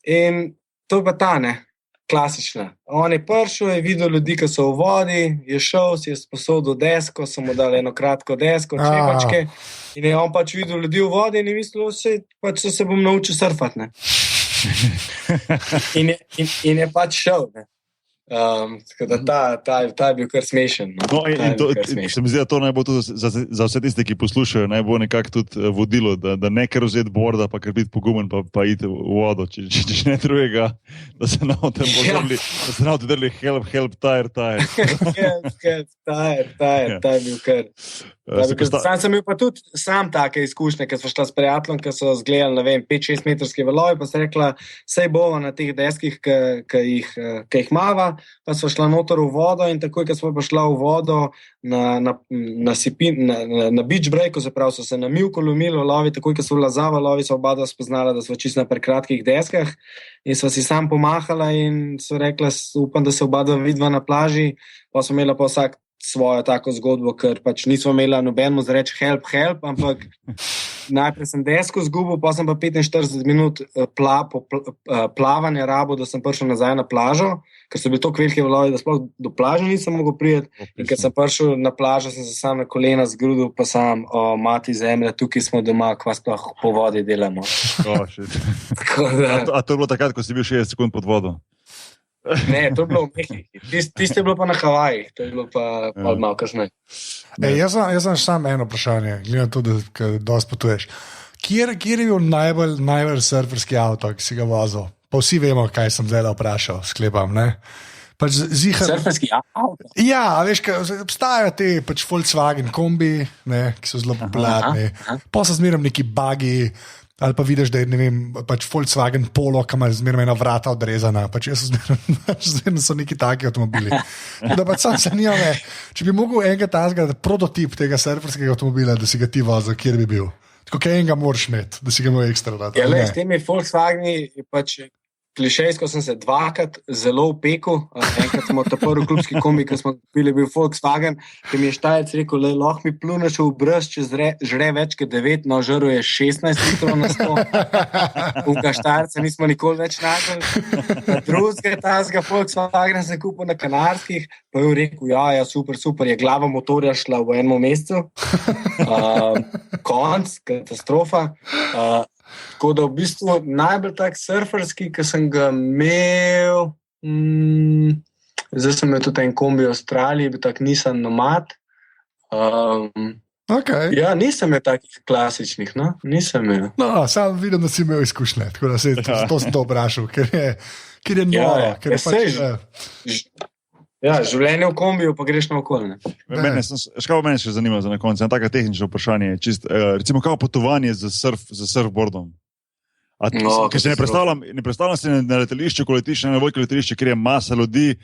Speaker 3: in to pa ta, ne, klasična. On je prišel, je videl ljudi, ki so v vodi, je šel, si je sposodil desko, so mu dali eno kratko desko, čepačke in je on pač videl ljudi v vodi in je mislil, pač se bom naučil surfati, ne. In je pač šel, ne. Tako da ta je bil kar smešen.
Speaker 1: No, in se mi zdi, da to naj bo tudi za vse tiste, ki poslušajo, naj bo nekako tudi vodilo, da ne kar vzeti borda, pa kar biti pogumen, pa iti v vodo, če ne drugega, da se nam tem drli help, tired.
Speaker 3: Help, tired, ta je bil kar. Sam sem imel pa tudi take izkušnje, ker smo šla s prijateljem, ki so zgledali, ne vem, 5-6 metrski valovi, pa se rekla, sej bova na teh deskih, ki jih mava, pa smo šla noter v vodo in takoj, ko smo pa šla v vodo na beach breaku, se pravi, so se na mivko lomili valovi, takoj, ko so bila za valovi, so oba spoznala, da smo čisto na prekratkih deskah in sva si sam pomahala in so rekla, upam, da se oba vidva na plaži, pa smo imela pa vsak svojo tako zgodbo, ker pač nismo imela nobenemu zreči help, ampak najprej sem desko zgubil, pa sem pa 45 minut plavanja rabo, da sem prišel nazaj na plažo, ker so bili toliko velike valovi, da sploh do plaže nisem mogel priti in ker sem prišel na plažo, sem se sam na kolena zgrudil, pa sam, mati zemlja, tukaj smo doma, kva sploh po vodi delamo.
Speaker 1: A to je bilo takrat, ko si bil 60 sekund pod vodo?
Speaker 3: Ne, to je bilo v Mehiki. Tiste je bilo pa na Havajih, to je bilo pa malo kasneje.
Speaker 2: Jaz sem samo eno vprašanje, gledam to, da dosti potuješ. Kjer je bil najbolj surferski avto, ki si ga vozil? Pa vsi vemo, kaj sem zdaj vprašal, sklepam, ne? Pač
Speaker 3: surferski avto?
Speaker 2: Ja, veš, obstajajo te pač Volkswagen kombi, ne, ki so zelo popularni, pa so zmeraj neki buggy, ali pa vidiš, da je, ne vem, pač Volkswagen Polo, ki ima zmeraj ena vrata odrezana, pač jaz zmeraj so neki taki avtomobili. Da pač sam zanima me, če bi mogel enega tazga, prototip tega surferskega avtomobila, da si ga ti vozil, kjer bi bil? Tako, kaj enega moraš imeti, da si ga imel ekstra rad.
Speaker 3: Ja, le, s temi Volkswageni pač klišejsko sem se dvakrat zelo upekel. Enkrat smo ta prvi klubski kombi, ki smo kupili, bil Volkswagen, ki mi je Štajerc rekel, le lahko mi pluneš v brez, če žre več kot 9, no žrl je 16 litrov na 100. Unka Štajerca nismo nikoli več našli. Drugega tazga Volkswagen sem kupil na Kanarskih, pa je rekel, ja, super, je glava motorja šla v enem mesecu. Konc, katastrofa. Tako da v bistvu najbolj tak surferski, ki sem ga imel, zdaj sem imel tudi en kombi v Avstraliji, bil tak Nissan Nomad.
Speaker 2: Okay.
Speaker 3: Ja, nisem imel takih klasičnih, no, nisem imel.
Speaker 2: No, sam vidim, da si imel izkušnje, tako da to sem to obrašal, ker je noro.
Speaker 3: Življenje v kombiju, pa greš na okolje.
Speaker 1: Mene še zanima za na koncu, eno tako tehnično vprašanje. Recimo, kako potovanje z surfboardom? Ker se ne predstavljam se na letališču, ko letiš na veliko letališče, kjer je masa ljudi,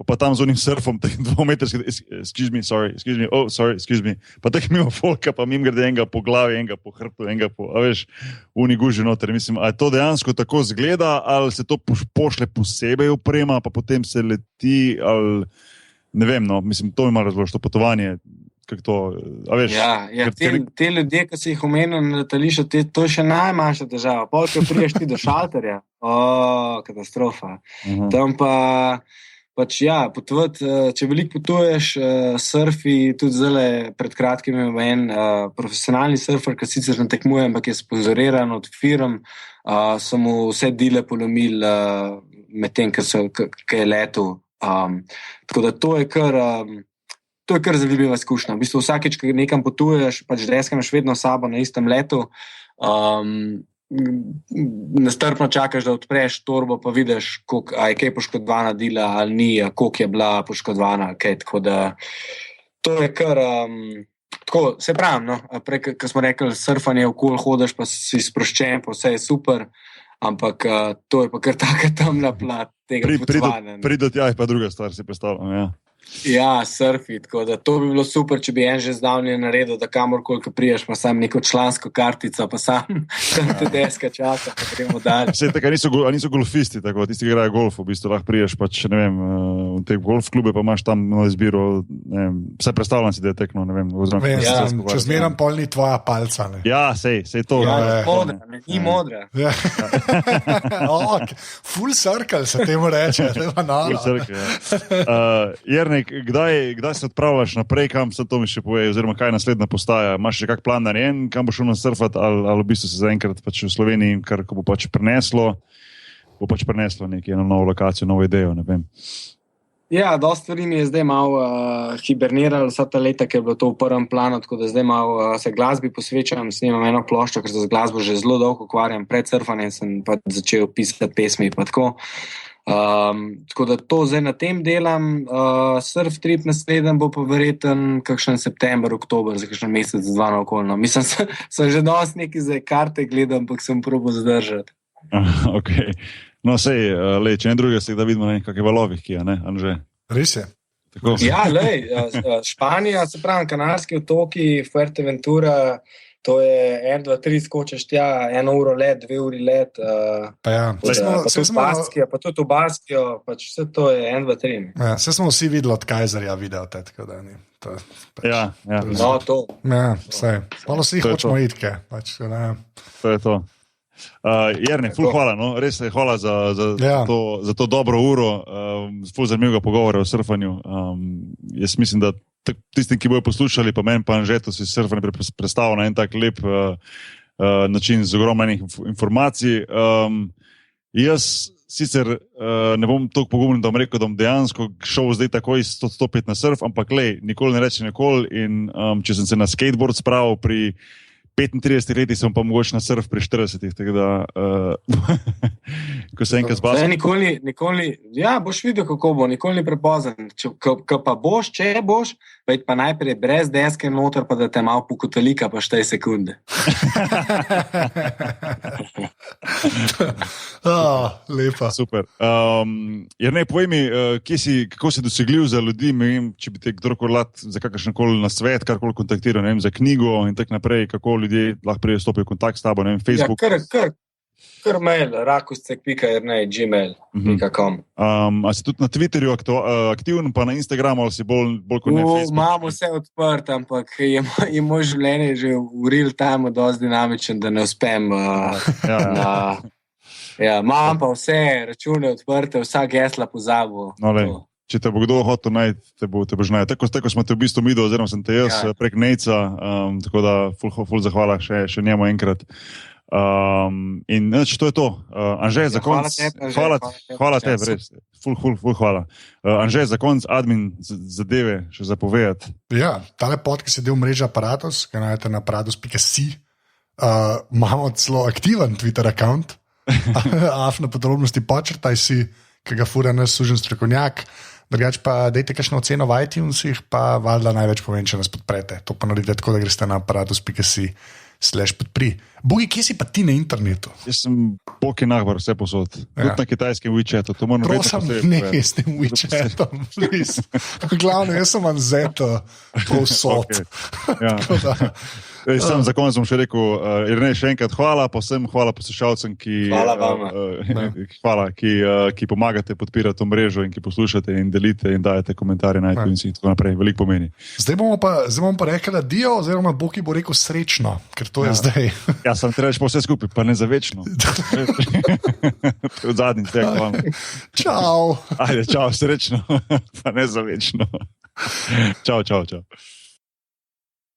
Speaker 1: pa tam z onim surfom, 2 metrski, excuse me, pa tako mimo folka, pa mimo grede enega po glavi, enega po hrbtu, enega po, uni guži noter. Mislim, a to dejansko tako zgleda, ali se to pošle posebej oprema, pa potem se leti, ali ne vem, no, mislim, to mi malo razloži, to potovanje, kako to, a veš.
Speaker 3: Te ljudje, ki si jih omenil na letališču, to je še najmanjša težava. Polk, priješ ti do šalterja, katastrofa. Tam potovati, če veliko potuješ, surfi, tudi zdaj pred kratkim je en profesionalni surfer, ki sicer ne tekmuje, ampak je sponzoriran od firm, so mu vse dile polomili med tem, ki je letel. Tako da to je kar zanimiva izkušnja. V bistvu vsakeč, ko nekam potuješ, pač deska imaš vedno sabo na istem letu, nestrpno čakaš, da odpreš torbo, pa vidiš, a je kaj poškodovana dila ali ni, koliko je bila poškodovana, kaj, tako da to je kar tako, se pravim, no, prej, ko smo rekli, surfanje okoli hodiš, pa si sproščen, pa vse je super, ampak to je pa kar taka temna plat tega potovanja.
Speaker 1: Pridi do tja je pa druga stvar, si predstavljam, ja.
Speaker 3: Ja, surfi, tako da to bi bilo super, če bi en že zdavnje naredil, da kamorkoli, ko priješ, pa sam neko člansko kartico, pa sam te deska časa, pa gremo dalje.
Speaker 1: Vse tako, niso golfisti, tako, tisti, ki igrajo golf, v bistvu lahko priješ, pač, ne vem, v te golf klube, pa imaš tam na izbiro, ne vem, vse predstavljam si, da je tekno, ne vem.
Speaker 2: Če zmeram polni tvoja palca, ne.
Speaker 1: Ja, sej to.
Speaker 3: Ja, modra, ni modra.
Speaker 2: Full circle se temu reče,
Speaker 1: Full circle, ja. Jernej, kdaj se odpravljaš naprej, kam se to mi še poveje, oziroma kaj je naslednja postaja? Imaš še kak plan narejen, kam boš šel na surfat, ali v bistvu se zaenkrat pač v Sloveniji, kar bo pač prineslo eno novo lokacijo, novo idejo, ne vem.
Speaker 3: Ja, dosti stvari mi je zdaj malo hiberniralo vsa ta leta, ker je bilo to v prvem planu, tako da zdaj malo se glasbi posvečam, snimam eno ploščo, ker se z glasbo že zelo dolgo ukvarjam, pred surfanjem sem pa začel pisati pesmi, pa tako. Tako da to zdaj na tem delam, surf trip naslednji bo pa verjeten kakšen september, oktober, za kakšen mesec, 2 na okolno. Mislim, sem že dosti neki za karte gledam, ampak sem probal zadržati.
Speaker 1: Ok, no sej, če ne druge se da vidimo na nekakve valovih, ki je, ne, Anže?
Speaker 2: Res je.
Speaker 1: Tako.
Speaker 3: Ja, Španija, se pravim, Kanarski otoki, Fuerteventura, to je 1, 2, 3 skočeš tja, 1 uro let, 2 uri let, pa tudi v Baskijo, pač vse to je 1, 2, 3.
Speaker 2: Ja, vse smo vsi videli od Kajzerja video, tako da ni.
Speaker 1: Ja.
Speaker 3: No, to.
Speaker 2: Ja, vse. Malo vsi hočemo itke. Pač,
Speaker 1: to je to. Jernej, ful hvala, no? Res je hvala za to dobro uro, ful zanimivega pogovora o surfanju. Jaz mislim, da tistim, ki bojo poslušali, pa meni pa Anžetu si surfanje predstavil na en tak lep način z ogromnih informacij. Jaz sicer ne bom toliko pogumno, da bom rekel, da bom dejansko šel zdaj takoj stopiti na surf, ampak nikoli ne reči nikoli in če sem se na skateboard spravil pri 35 letih, sem pa mogoče na surf pri 40, tako da ko se enkrat zbasam.
Speaker 3: Nikoli, ja, boš videl, kako bo, nikoli ni prepozen. Ko pa boš, če boš, pa najprej brez deske noter, pa da te malo pokotalika, pa 4 sekunde.
Speaker 2: Lepa.
Speaker 1: Super. Jernej, povej mi, kako si dosegljiv za ljudi, če bi te kdorkoli za kakršenkoli nasvet, karkoli kontaktiral, za knjigo in tak naprej, kako ljudje lahko stopijo v kontakt s tabo, Facebook.
Speaker 3: Ja, Kar mail, rakuscek.gmail.com.
Speaker 1: A si tudi na Twitterju aktiven, pa na Instagramu, ali si bolj kot ne Facebook?
Speaker 3: Imamo vse odprto, ampak je moj življenje že v real time dosti dinamičen, da ne uspem. Imam pa vse račune odprte, vsa gesla pozabil.
Speaker 1: Če te bo kdo hotel najti, te bo že najti. Tako smo te v bistvu midali, oziroma sem te jaz prek Nejca, tako da ful zahvala še njemu enkrat. In to je to. Anže, za konc. Hvala tebi, res. Ful hvala. Anže, za konc admin zadeve še zapovedati.
Speaker 2: Ja, tale podcast je del mreže Apparatus, ki najdete na apparatus.si. Imamo celo aktiven Twitter account, afna podrobnosti počrtaj si, ki ga fura naš sužen strokovnjak. Drugač pa dejte kakšno oceno v iTunesih, pa valjda največ povem, če nas podprete. To pa naredite tako, da greste na apparatus.si/podpri. Bogi, kje si pa ti na internetu?
Speaker 1: Jaz sem Boki Nahbar, vse posod. Tudi na kitajskem WeChatu.
Speaker 2: Prosim, ne s tem WeChatom, please. Glavno, jaz sem Anzeto povsod.
Speaker 1: Sam za konec bom še rekel, Irnej, še enkrat hvala, pa vsem hvala poslušalcem, ki pomagate podpirati to mrežo in ki poslušate in delite in dajete komentarje na iTunes in tako naprej. Veliko pomeni. Zdaj bomo
Speaker 2: pa rekli adijo, oziroma Boki bo rekel srečno, ker to je zdaj.
Speaker 1: Ja, sem treba reči pa vse skupaj, pa ne za večno. Od zadnji tek, hvala.
Speaker 2: Čau.
Speaker 1: Ajde, čau, srečno, pa ne za večno. Čau.